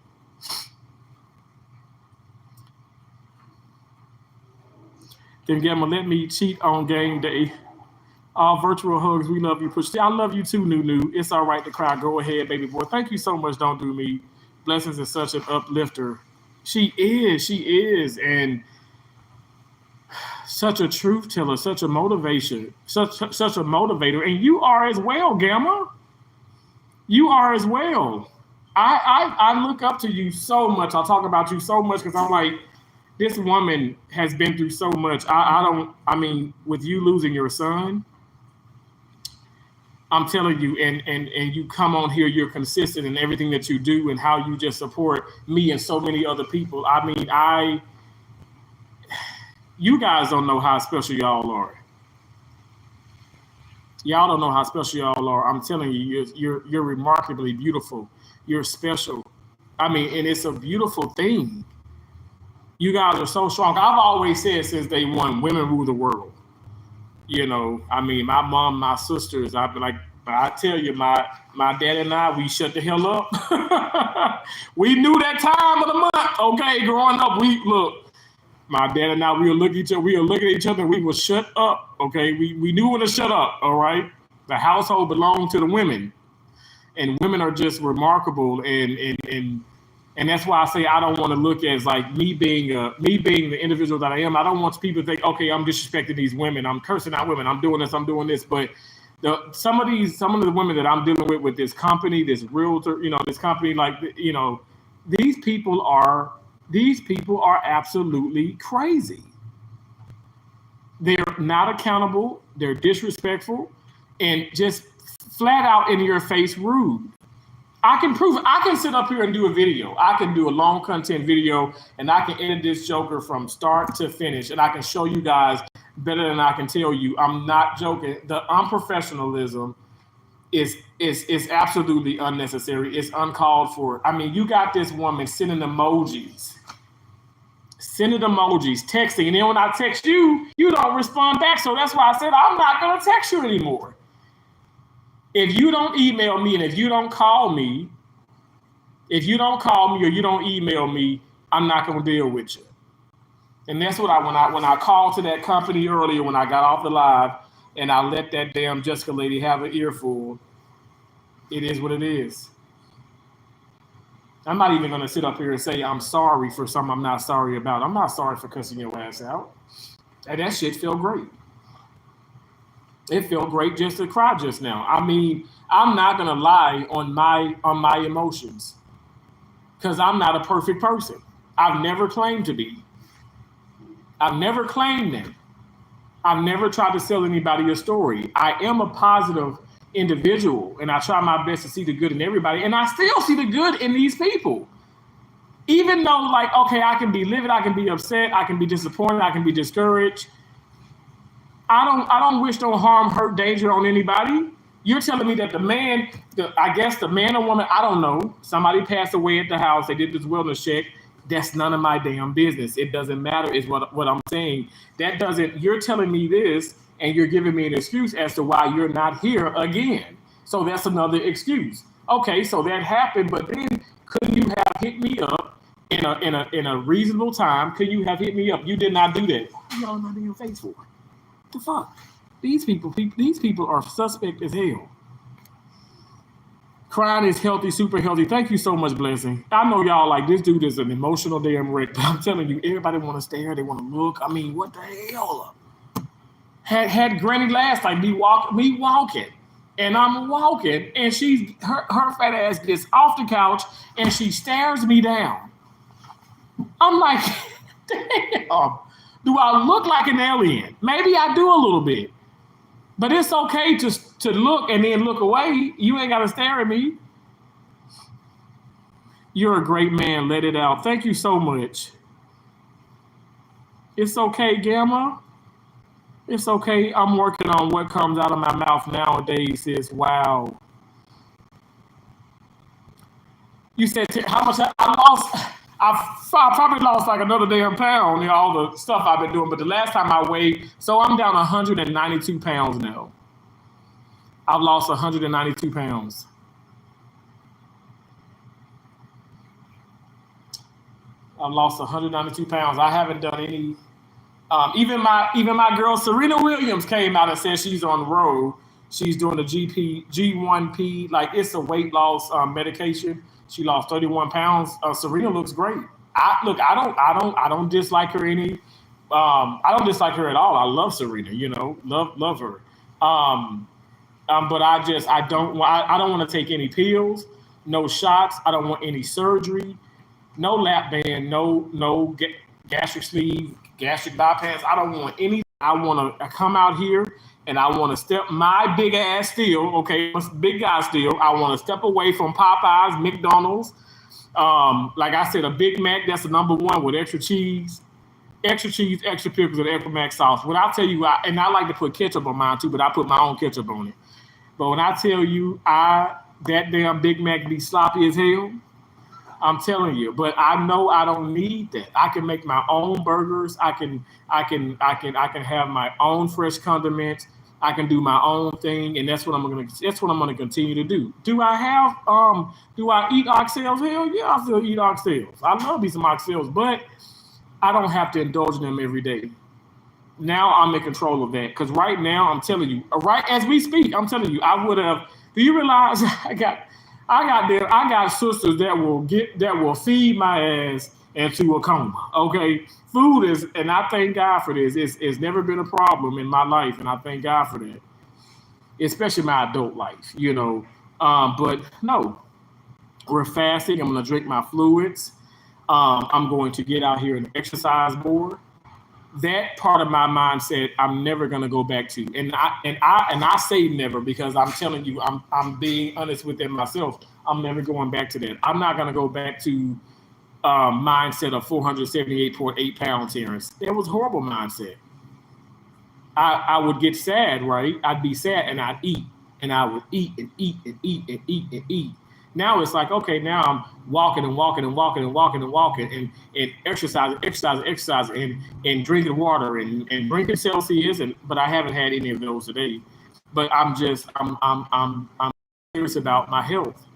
[SPEAKER 1] Then Gamma, let me cheat on game day. All virtual hugs. We love you. Push. I love you too, Nunu. It's all right to cry. Go ahead, baby boy. Thank you so much. Don't do me. Blessings is such an uplifter. She is. She is. And such a truth teller, such a motivation, such a motivator. And you are as well, Gamma. You are as well. I look up to you so much. I talk about you so much because I'm like, this woman has been through so much. I mean, with you losing your son, I'm telling you, and you come on here, you're consistent in everything that you do and how you just support me and so many other people. I mean, you guys don't know how special y'all are. Y'all don't know how special y'all are. I'm telling you, you're remarkably beautiful. You're special. I mean, and it's a beautiful thing. You guys are so strong. I've always said since day one, women rule the world. You know, I mean, my mom, my sisters, I've been like, I tell you, my dad and I, we shut the hell up. We knew that time of the month, okay? Growing up, my dad and I, we were looking at each other, and we would shut up, okay? We knew when to shut up, all right? The household belonged to the women. And women are just remarkable, and that's why I say I don't want to look as like me being the individual that I am. I don't want people to think, okay, I'm disrespecting these women, I'm cursing out women, I'm doing this. But some of the women that I'm dealing with this company, this realtor, this company, like, these people are absolutely crazy. They're not accountable. They're disrespectful, and just flat out in your face rude. I can prove it. I can sit up here and do a video. I can do a long content video, and I can edit this joker from start to finish, and I can show you guys better than I can tell you. I'm not joking. The unprofessionalism is absolutely unnecessary. It's uncalled for. I mean, you got this woman sending emojis, texting, and then when I text you, you don't respond back. So that's why I said I'm not going to text you anymore. If you don't email me and if you don't call me or you don't email me, I'm not going to deal with you. And that's what when I called to that company earlier, when I got off the live and I let that damn Jessica lady have an earful, it is what it is. I'm not even going to sit up here and say I'm sorry for something I'm not sorry about. I'm not sorry for cussing your ass out. And that shit felt great. It felt great just to cry just now. I mean, I'm not gonna lie on my emotions, because I'm not a perfect person. I've never claimed to be. I've never claimed that. I've never tried to sell anybody a story. I am a positive individual, and I try my best to see the good in everybody, and I still see the good in these people. Even though, like, okay, I can be livid, I can be upset, I can be disappointed, I can be discouraged. I don't wish no harm, hurt, danger on anybody. You're telling me that the man or woman, I don't know, somebody passed away at the house, they did this wellness check. That's none of my damn business. It doesn't matter, is what I'm saying. You're telling me this, and you're giving me an excuse as to why you're not here again. So that's another excuse. Okay, so that happened, but then couldn't you have hit me up in a reasonable time? Could you have hit me up? You did not do that. What are you all not in your face for? The fuck? These people are suspect as hell. Crying is healthy, super healthy. Thank you so much, Blessing. I know y'all like this dude is an emotional damn wreck, but I'm telling you, everybody want to stare, they want to look. I mean, what the hell? Had Granny last night me walking, and I'm walking, and her fat ass gets off the couch and she stares me down. I'm like, damn. Do I look like an alien? Maybe I do a little bit. But it's okay to look and then look away. You ain't got to stare at me. You're a great man. Let it out. Thank you so much. It's okay, Gamma. It's okay. I'm working on what comes out of my mouth nowadays, sis. Wow. You said how much I lost? I probably lost like another damn pound, all the stuff I've been doing. But the last time I weighed, so I'm down 192 pounds now. I've lost 192 pounds. I've lost 192 pounds. I haven't done Even my girl Serena Williams came out and said she's on the road. She's doing the G1P, like it's a weight loss medication. She lost 31 pounds. Serena looks great. I don't dislike her any. I don't dislike her at all. I love Serena. Love her. But I don't want to take any pills, no shots. I don't want any surgery, no lap band, no gastric sleeve, gastric bypass. I don't want any. I want to come out here and I want to step my big ass still. Okay, big guy still. I want to step away from Popeyes, McDonald's. Like I said, a Big Mac. That's the number one with extra cheese, extra pickles, and extra mac sauce. When I tell you, I like to put ketchup on mine too, but I put my own ketchup on it. But when I tell you, that damn Big Mac be sloppy as hell, I'm telling you. But I know I don't need that. I can make my own burgers. I can have my own fresh condiments. I can do my own thing, and that's what I'm gonna continue to do. Do I eat oxtails? Hell yeah, I still eat oxtails. I love me some oxtails, but I don't have to indulge in them every day. Now I'm in control of that because right now I'm telling you, right as we speak, I'm telling you, I would have. Do you realize I got sisters that will feed my ass into a coma. Okay, food is, and I thank God for this. It's never been a problem in my life, and I thank God for that, especially my adult life. But no, we're fasting. I'm going to drink my fluids. I'm going to get out here and exercise more. That part of my mindset, I'm never going to go back to, and I say never because I'm telling you, I'm being honest with it myself. I'm never going back to that. I'm not going to go back to mindset of 478.8 pounds, Terrence. That was a horrible mindset. I would get sad, right? I'd be sad and I'd eat, and I would eat and eat and eat and eat and eat. Now it's like, okay, now I'm walking and exercising and drinking water and drinking Celsius, but I haven't had any of those today. But I'm serious about my health.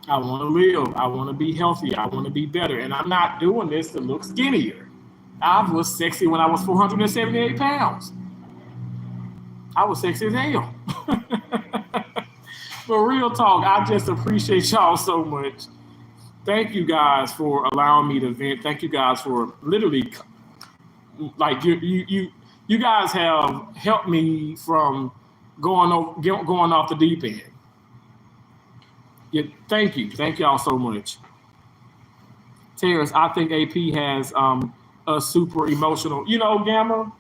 [SPEAKER 1] I want to live. I want to be healthy. I want to be better. And I'm not doing this to look skinnier. I was sexy when I was 478 pounds. I was sexy as hell. But real talk, I just appreciate y'all so much. Thank you guys for allowing me to vent. Thank you guys for literally, like you guys have helped me from going off the deep end. Yeah, thank y'all so much. Terrence, I think AP has a super emotional. Gamma.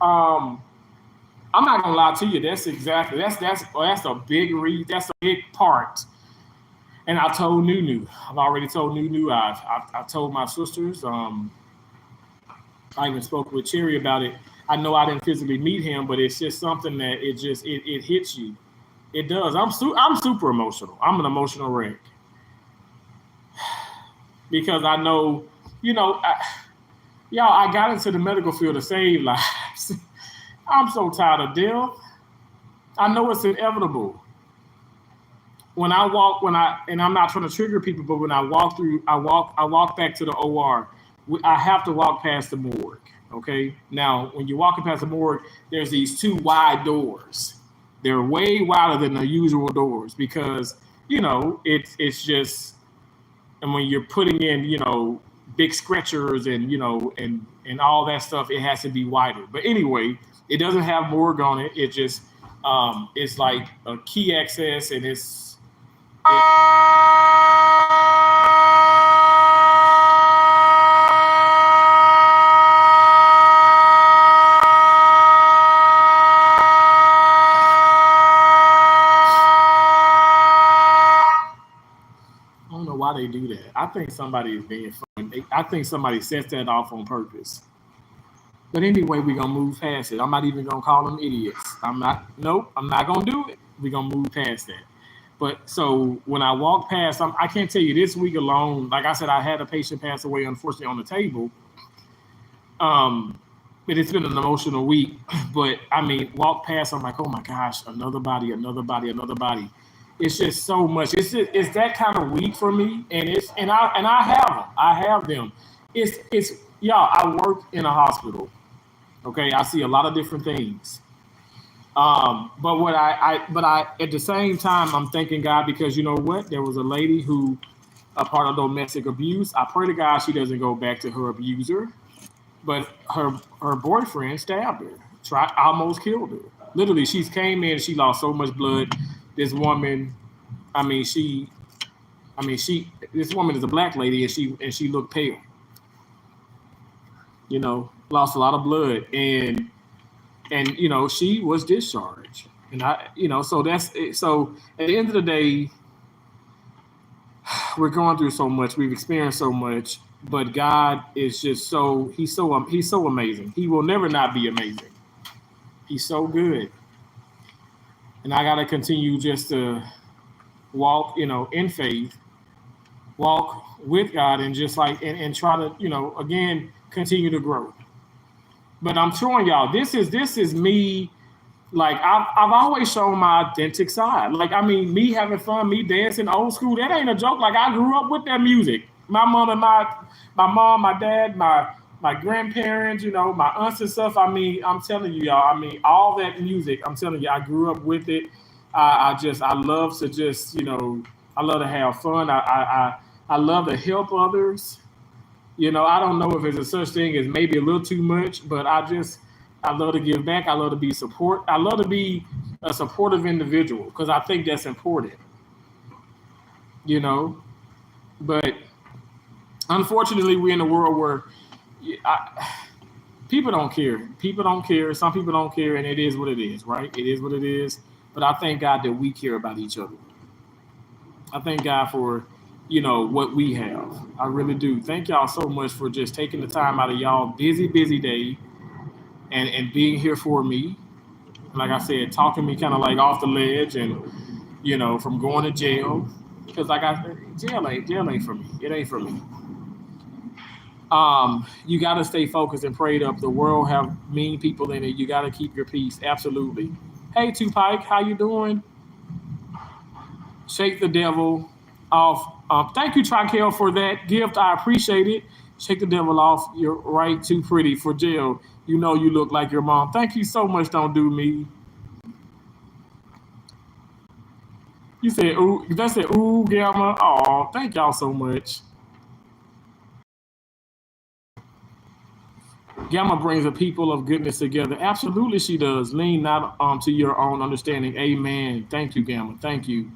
[SPEAKER 1] I'm not gonna lie to you. That's a big read. That's a big part. And I told Nunu. I've already told Nunu. I told my sisters. I even spoke with Cherry about it. I know I didn't physically meet him, but it's just something that it hits you. It does. I'm super emotional. I'm an emotional wreck because I know, I got into the medical field to save lives. I'm so tired of death. I know it's inevitable. And I'm not trying to trigger people, but when I walk back to the OR. I have to walk past the morgue. Okay. Now, when you're walking past the morgue, there's these two wide doors. They're way wider than the usual doors because, it's just, and when you're putting in, big stretchers and, and all that stuff, it has to be wider. But anyway, it doesn't have morgue on it. It just, it's like a key access and why they do that. I think somebody is being fun. I think somebody sets that off on purpose. But anyway, we're gonna move past it. I'm not even gonna call them idiots. I'm not gonna do it. We're gonna move past that. But so when I walk past, I can't tell you this week alone. Like I said, I had a patient pass away, unfortunately, on the table. But it's been an emotional week. But I mean, walk past, I'm like, oh my gosh, another body. It's just so much. It's that kind of week for me, and I have them. It's y'all. I work in a hospital. Okay, I see a lot of different things. But I at the same time I'm thanking God because you know what? There was a lady who a part of domestic abuse. I pray to God she doesn't go back to her abuser, but her boyfriend stabbed her, almost killed her. Literally, she came in, she lost so much blood. This woman, I mean, this woman is a black lady, and she looked pale. You know, lost a lot of blood, and you know she was discharged, and so that's it. So at the end of the day, we're going through so much, we've experienced so much, but God is just he's so amazing. He will never not be amazing. He's so good, and I got to continue just to walk, in faith, walk with God, and just like and try to, again, continue to grow. But I'm showing y'all, this is me. Like I've always shown my authentic side. Like I mean, me having fun, me dancing old school. That ain't a joke. Like I grew up with that music. My mom and my mom, my dad, my grandparents, my aunts and stuff. I mean, I'm telling you, y'all. I mean, all that music. I'm telling you, I grew up with it. I love to just, I love to have fun. I love to help others. I don't know if there's a such thing as maybe a little too much, but I love to give back. I love to be support. I love to be a supportive individual because I think that's important, you know. But unfortunately, we're in a world where people don't care. People don't care. Some people don't care, and it is what it is, right? It is what it is. But I thank God that we care about each other. I thank God for, what we have. I really do. Thank y'all so much for just taking the time out of y'all busy day and being here for me. Like I said, talking me kind of like off the ledge and, from going to jail. Because like jail ain't for me. It ain't for me. You got to stay focused and prayed up. The world have mean people in it. You got to keep your peace. Absolutely. Hey, Tupac, how you doing? Shake the devil off. Thank you, Trikel, for that gift. I appreciate it. Shake the devil off. You're right, too pretty for jail. You look like your mom. Thank you so much. Don't do me. You said, ooh, that said, ooh, Gamma. Oh, thank y'all so much. Gamma brings a people of goodness together. Absolutely, she does. Lean not to your own understanding. Amen. Thank you, Gamma. Thank you.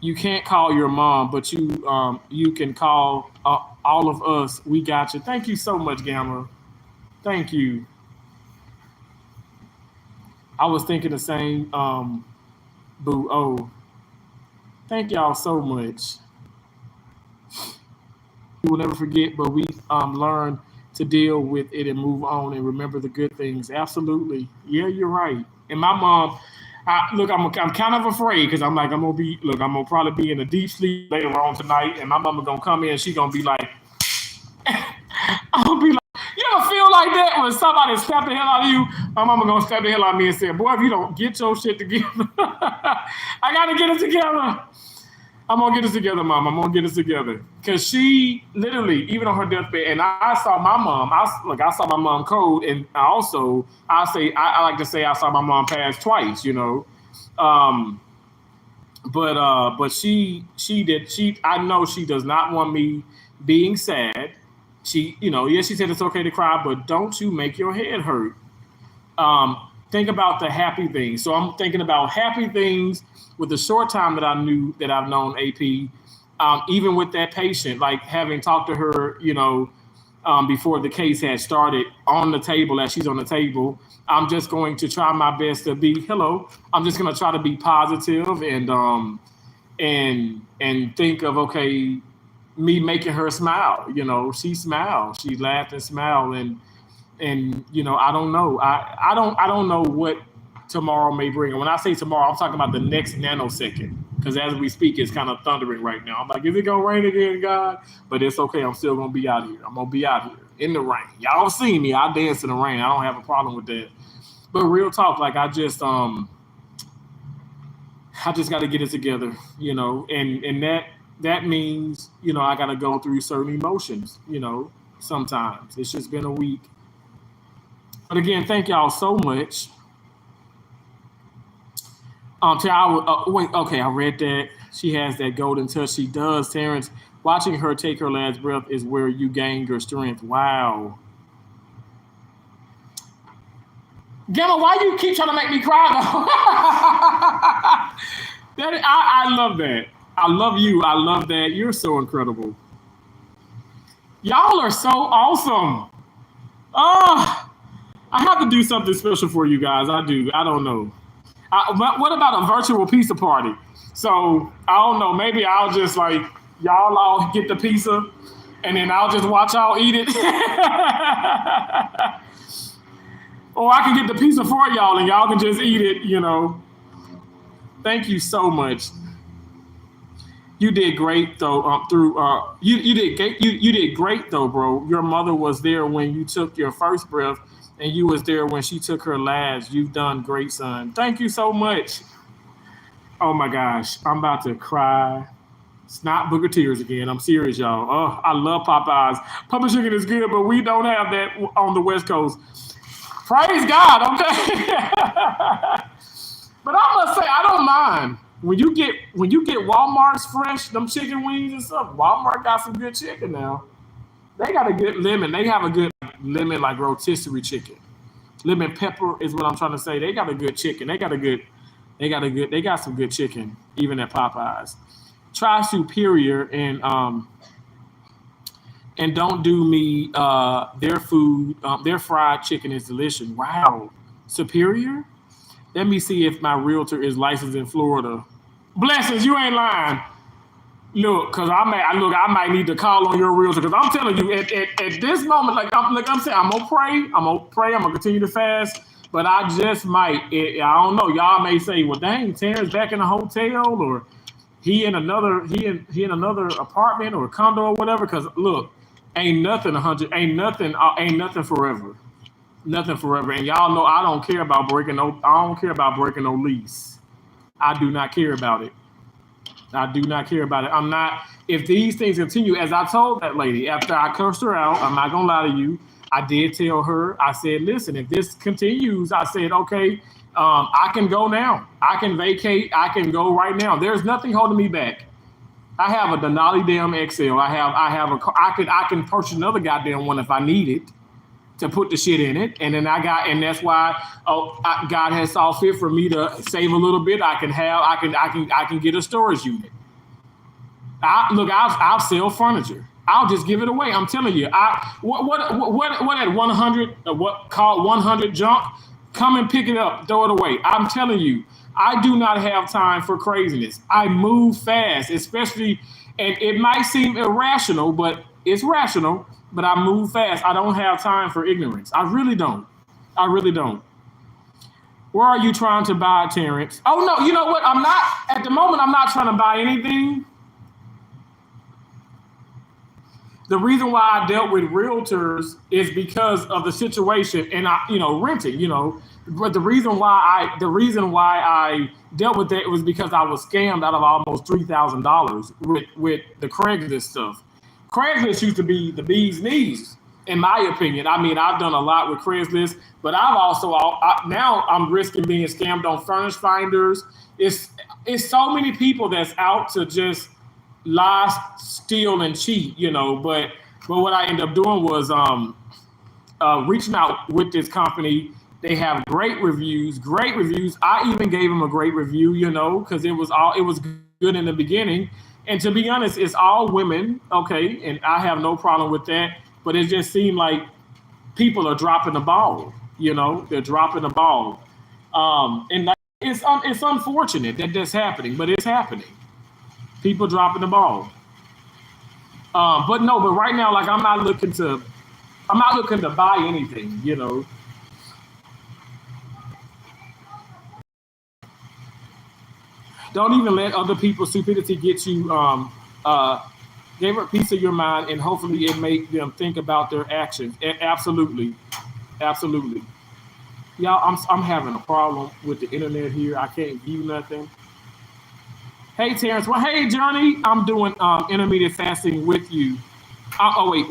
[SPEAKER 1] You can't call your mom, but you can call all of us. We got you. Thank you so much, Gamma. Thank you. I was thinking the same. Boo. Oh, thank y'all so much. We will never forget, but we learn to deal with it and move on and remember the good things. Absolutely. Yeah, you're right. And my mom, I'm kind of afraid because I'm gonna probably be in a deep sleep later on tonight, and my mama gonna come in. She gonna be like, I'll be like, you ever feel like that when somebody slap the hell out of you? My mama gonna slap the hell out of me and say, boy, if you don't get your shit together, I gotta get it together. I'm gonna get this together, Mom. I'm gonna get this together. Cause she literally, even on her deathbed, and I saw my mom. I saw my mom code, and I like to say I saw my mom pass twice. But she did. I know she does not want me being sad. She, yes, she said it's okay to cry, but don't you make your head hurt. Think about the happy things. So I'm thinking about happy things with the short time that I've known AP, even with that patient, like having talked to her, before the case had started on the table, as she's on the table. I'm just going to try my best to be I'm just going to try to be positive and think of, okay, me making her smile. She smiled, she laughed and smiled, and I don't know. I don't know what tomorrow may bring. And when I say tomorrow, I'm talking about the next nanosecond. Because as we speak, it's kind of thundering right now. I'm like, is it gonna rain again, God? But it's okay. I'm still gonna be out here. I'm gonna be out here in the rain. Y'all see me. I dance in the rain. I don't have a problem with that. But real talk, like I just got to get it together, and that means, I got to go through certain emotions, sometimes. It's just been a week. But again, thank y'all so much. Wait, okay, I read that. She has that golden touch. She does, Terrence. Watching her take her last breath is where you gain your strength. Wow. Gemma, why you keep trying to make me cry though? I love that. I love you. I love that. You're so incredible. Y'all are so awesome. Oh, I have to do something special for you guys. I do. I don't know. What about a virtual pizza party? So I don't know. Maybe I'll just like y'all all get the pizza, and then I'll just watch y'all eat it. Or I can get the pizza for y'all, and y'all can just eat it. You know. Thank you so much. You did great though. You did great though, bro. Your mother was there when you took your first breath, and you was there when she took her last. You've done great, son. Thank you so much. Oh my gosh, I'm about to cry. Snot booger tears again. I'm serious, y'all. Oh, I love Popeyes. Papa chicken is good, but we don't have that on the West Coast. Praise God, okay. But I must say, I don't mind when you get Walmart's fresh, them chicken wings and stuff. Walmart got some good chicken now. They got a good lemon. They have a good lemon like rotisserie chicken. Lemon pepper is what I'm trying to say. They got a good chicken. They got some good chicken, even at Popeyes. Try Superior and don't do me their food, their fried chicken is delicious. Wow. Superior? Let me see if my realtor is licensed in Florida. Blessings, you ain't lying. Look, cause I might need to call on your realtor because I'm telling you, at this moment, I'm saying, I'm gonna pray, I'm gonna continue to fast, but I just might. I don't know. Y'all may say, well, dang, Terrence back in a hotel, or he in another apartment or condo or whatever. Cause look, ain't nothing forever. Nothing forever. And y'all know I don't care about breaking no lease. I do not care about it. I do not care about it. I'm not, if these things continue, as I told that lady, after I cursed her out, I'm not gonna lie to you, I did tell her, I said, listen, if this continues, I said, okay, I can go now. I can vacate. I can go right now. There's nothing holding me back. I have a Denali damn XL. I can purchase another goddamn one if I need it to put the shit in it, and then that's why God has saw fit for me to save a little bit. I can get a storage unit. I'll sell furniture. I'll just give it away. I'm telling you. What at 100? What called 100 junk? Come and pick it up, throw it away. I'm telling you, I do not have time for craziness. I move fast, especially, and it might seem irrational, but it's rational. But I move fast. I don't have time for ignorance. I really don't. Where are you trying to buy, Terrence? Oh, no, you know what? At the moment, I'm not trying to buy anything. The reason why I dealt with realtors is because of the situation and renting, But the reason why I dealt with that was because I was scammed out of almost $3,000 with the Craigslist stuff. Craigslist used to be the bee's knees, in my opinion. I mean, I've done a lot with Craigslist, but I've also now I'm risking being scammed on Furnish Finders. It's so many people that's out to just lie, steal, and cheat, But what I ended up doing was reaching out with this company. They have great reviews. I even gave them a great review, because it was good in the beginning. And to be honest, it's all women, okay, and I have no problem with that. But it just seemed like people are dropping the ball, they're dropping the ball, and it's unfortunate that that's happening, but it's happening. People dropping the ball. But right now, like I'm not looking to buy anything, Don't even let other people's stupidity get you. Give her a piece of your mind, and hopefully it make them think about their actions. Absolutely. Y'all, I'm having a problem with the internet here. I can't view nothing. Hey, Terrence. Well, hey, Johnny. I'm doing intermediate fasting with you.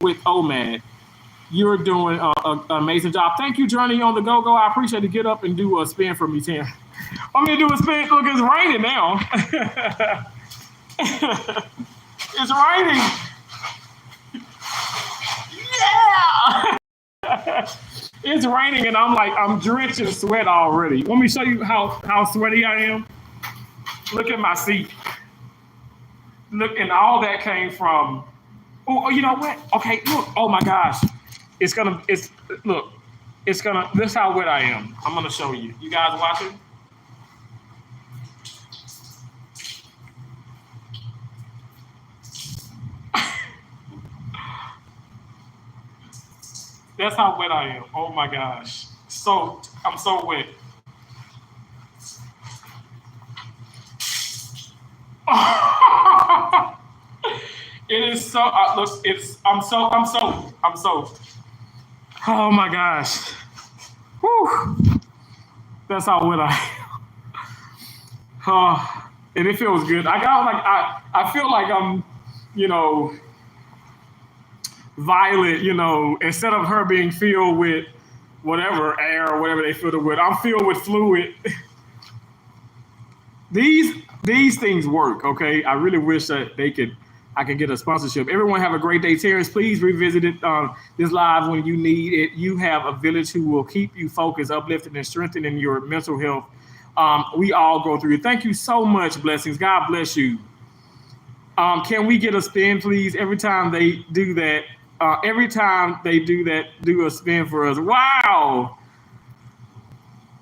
[SPEAKER 1] With OMAD. You're doing an amazing job. Thank you, Journey on the Go-Go. I appreciate it. Get up and do a spin for me, Tim. I'm going to do a spin. Look, it's raining now. It's raining. Yeah. It's raining, and I'm drenched in sweat already. Let me show you how sweaty I am. Look at my seat. Look, and all that came from, oh, you know what? Okay, look, oh my gosh. This is how wet I am. I'm gonna show you. You guys watching? That's how wet I am. Oh my gosh. I'm so wet. It is so, look, I'm soaked. Oh my gosh. Whew. That's how wet I am. And it feels good. I feel like I'm, Violet, instead of her being filled with whatever air or whatever they filled it with, I'm filled with fluid. These things work, okay? I really wish that I could get a sponsorship. Everyone have a great day. Terrence, please revisit it, this live when you need it. You have a village who will keep you focused, uplifted, and strengthening your mental health. We all go through it. Thank you so much, Blessings. God bless you. Can we get a spin, please? Every time they do that, do a spin for us. Wow.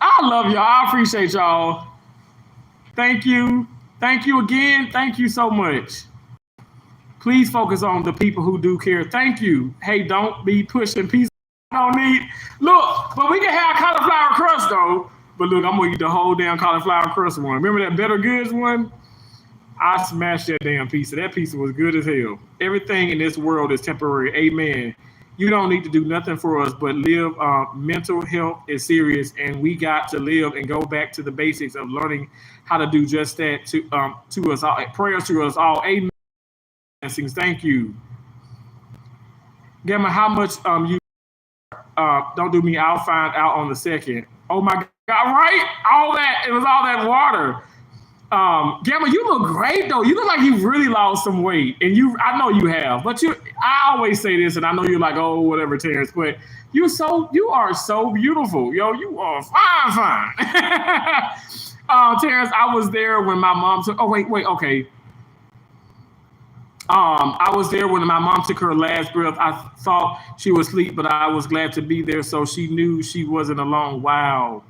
[SPEAKER 1] I love y'all. I appreciate y'all. Thank you. Thank you again. Thank you so much. Please focus on the people who do care. Thank you. Hey, don't be pushing pieces I don't need. Look, but we can have cauliflower crust, though. But look, I'm going to eat the whole damn cauliflower crust one. Remember that Better Goods one? I smashed that damn pizza. That pizza was good as hell. Everything in this world is temporary. Amen. You don't need to do nothing for us, but live. Mental health is serious, and we got to live and go back to the basics of learning how to do just that to us all. Prayers to us all. Amen. Thank you. Gamma, how much you don't do me, I'll find out on the second. Oh my God, right? It was all that water. Gamma, you look great though. You look like you really lost some weight, and I know you have. But I always say this, and I know you're like, oh, whatever, Terrence. But you are so beautiful, yo. You are fine. Terrence, I was there when my mom took. Oh wait, okay. I was there when my mom took her last breath. I thought she was asleep, but I was glad to be there, so she knew she wasn't alone. Wow.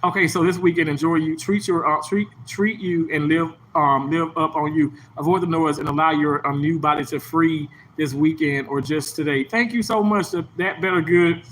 [SPEAKER 1] Okay, so this weekend, enjoy you, treat you, and live up on you. Avoid the noise and allow your new body to free this weekend or just today. Thank you so much. That Better Good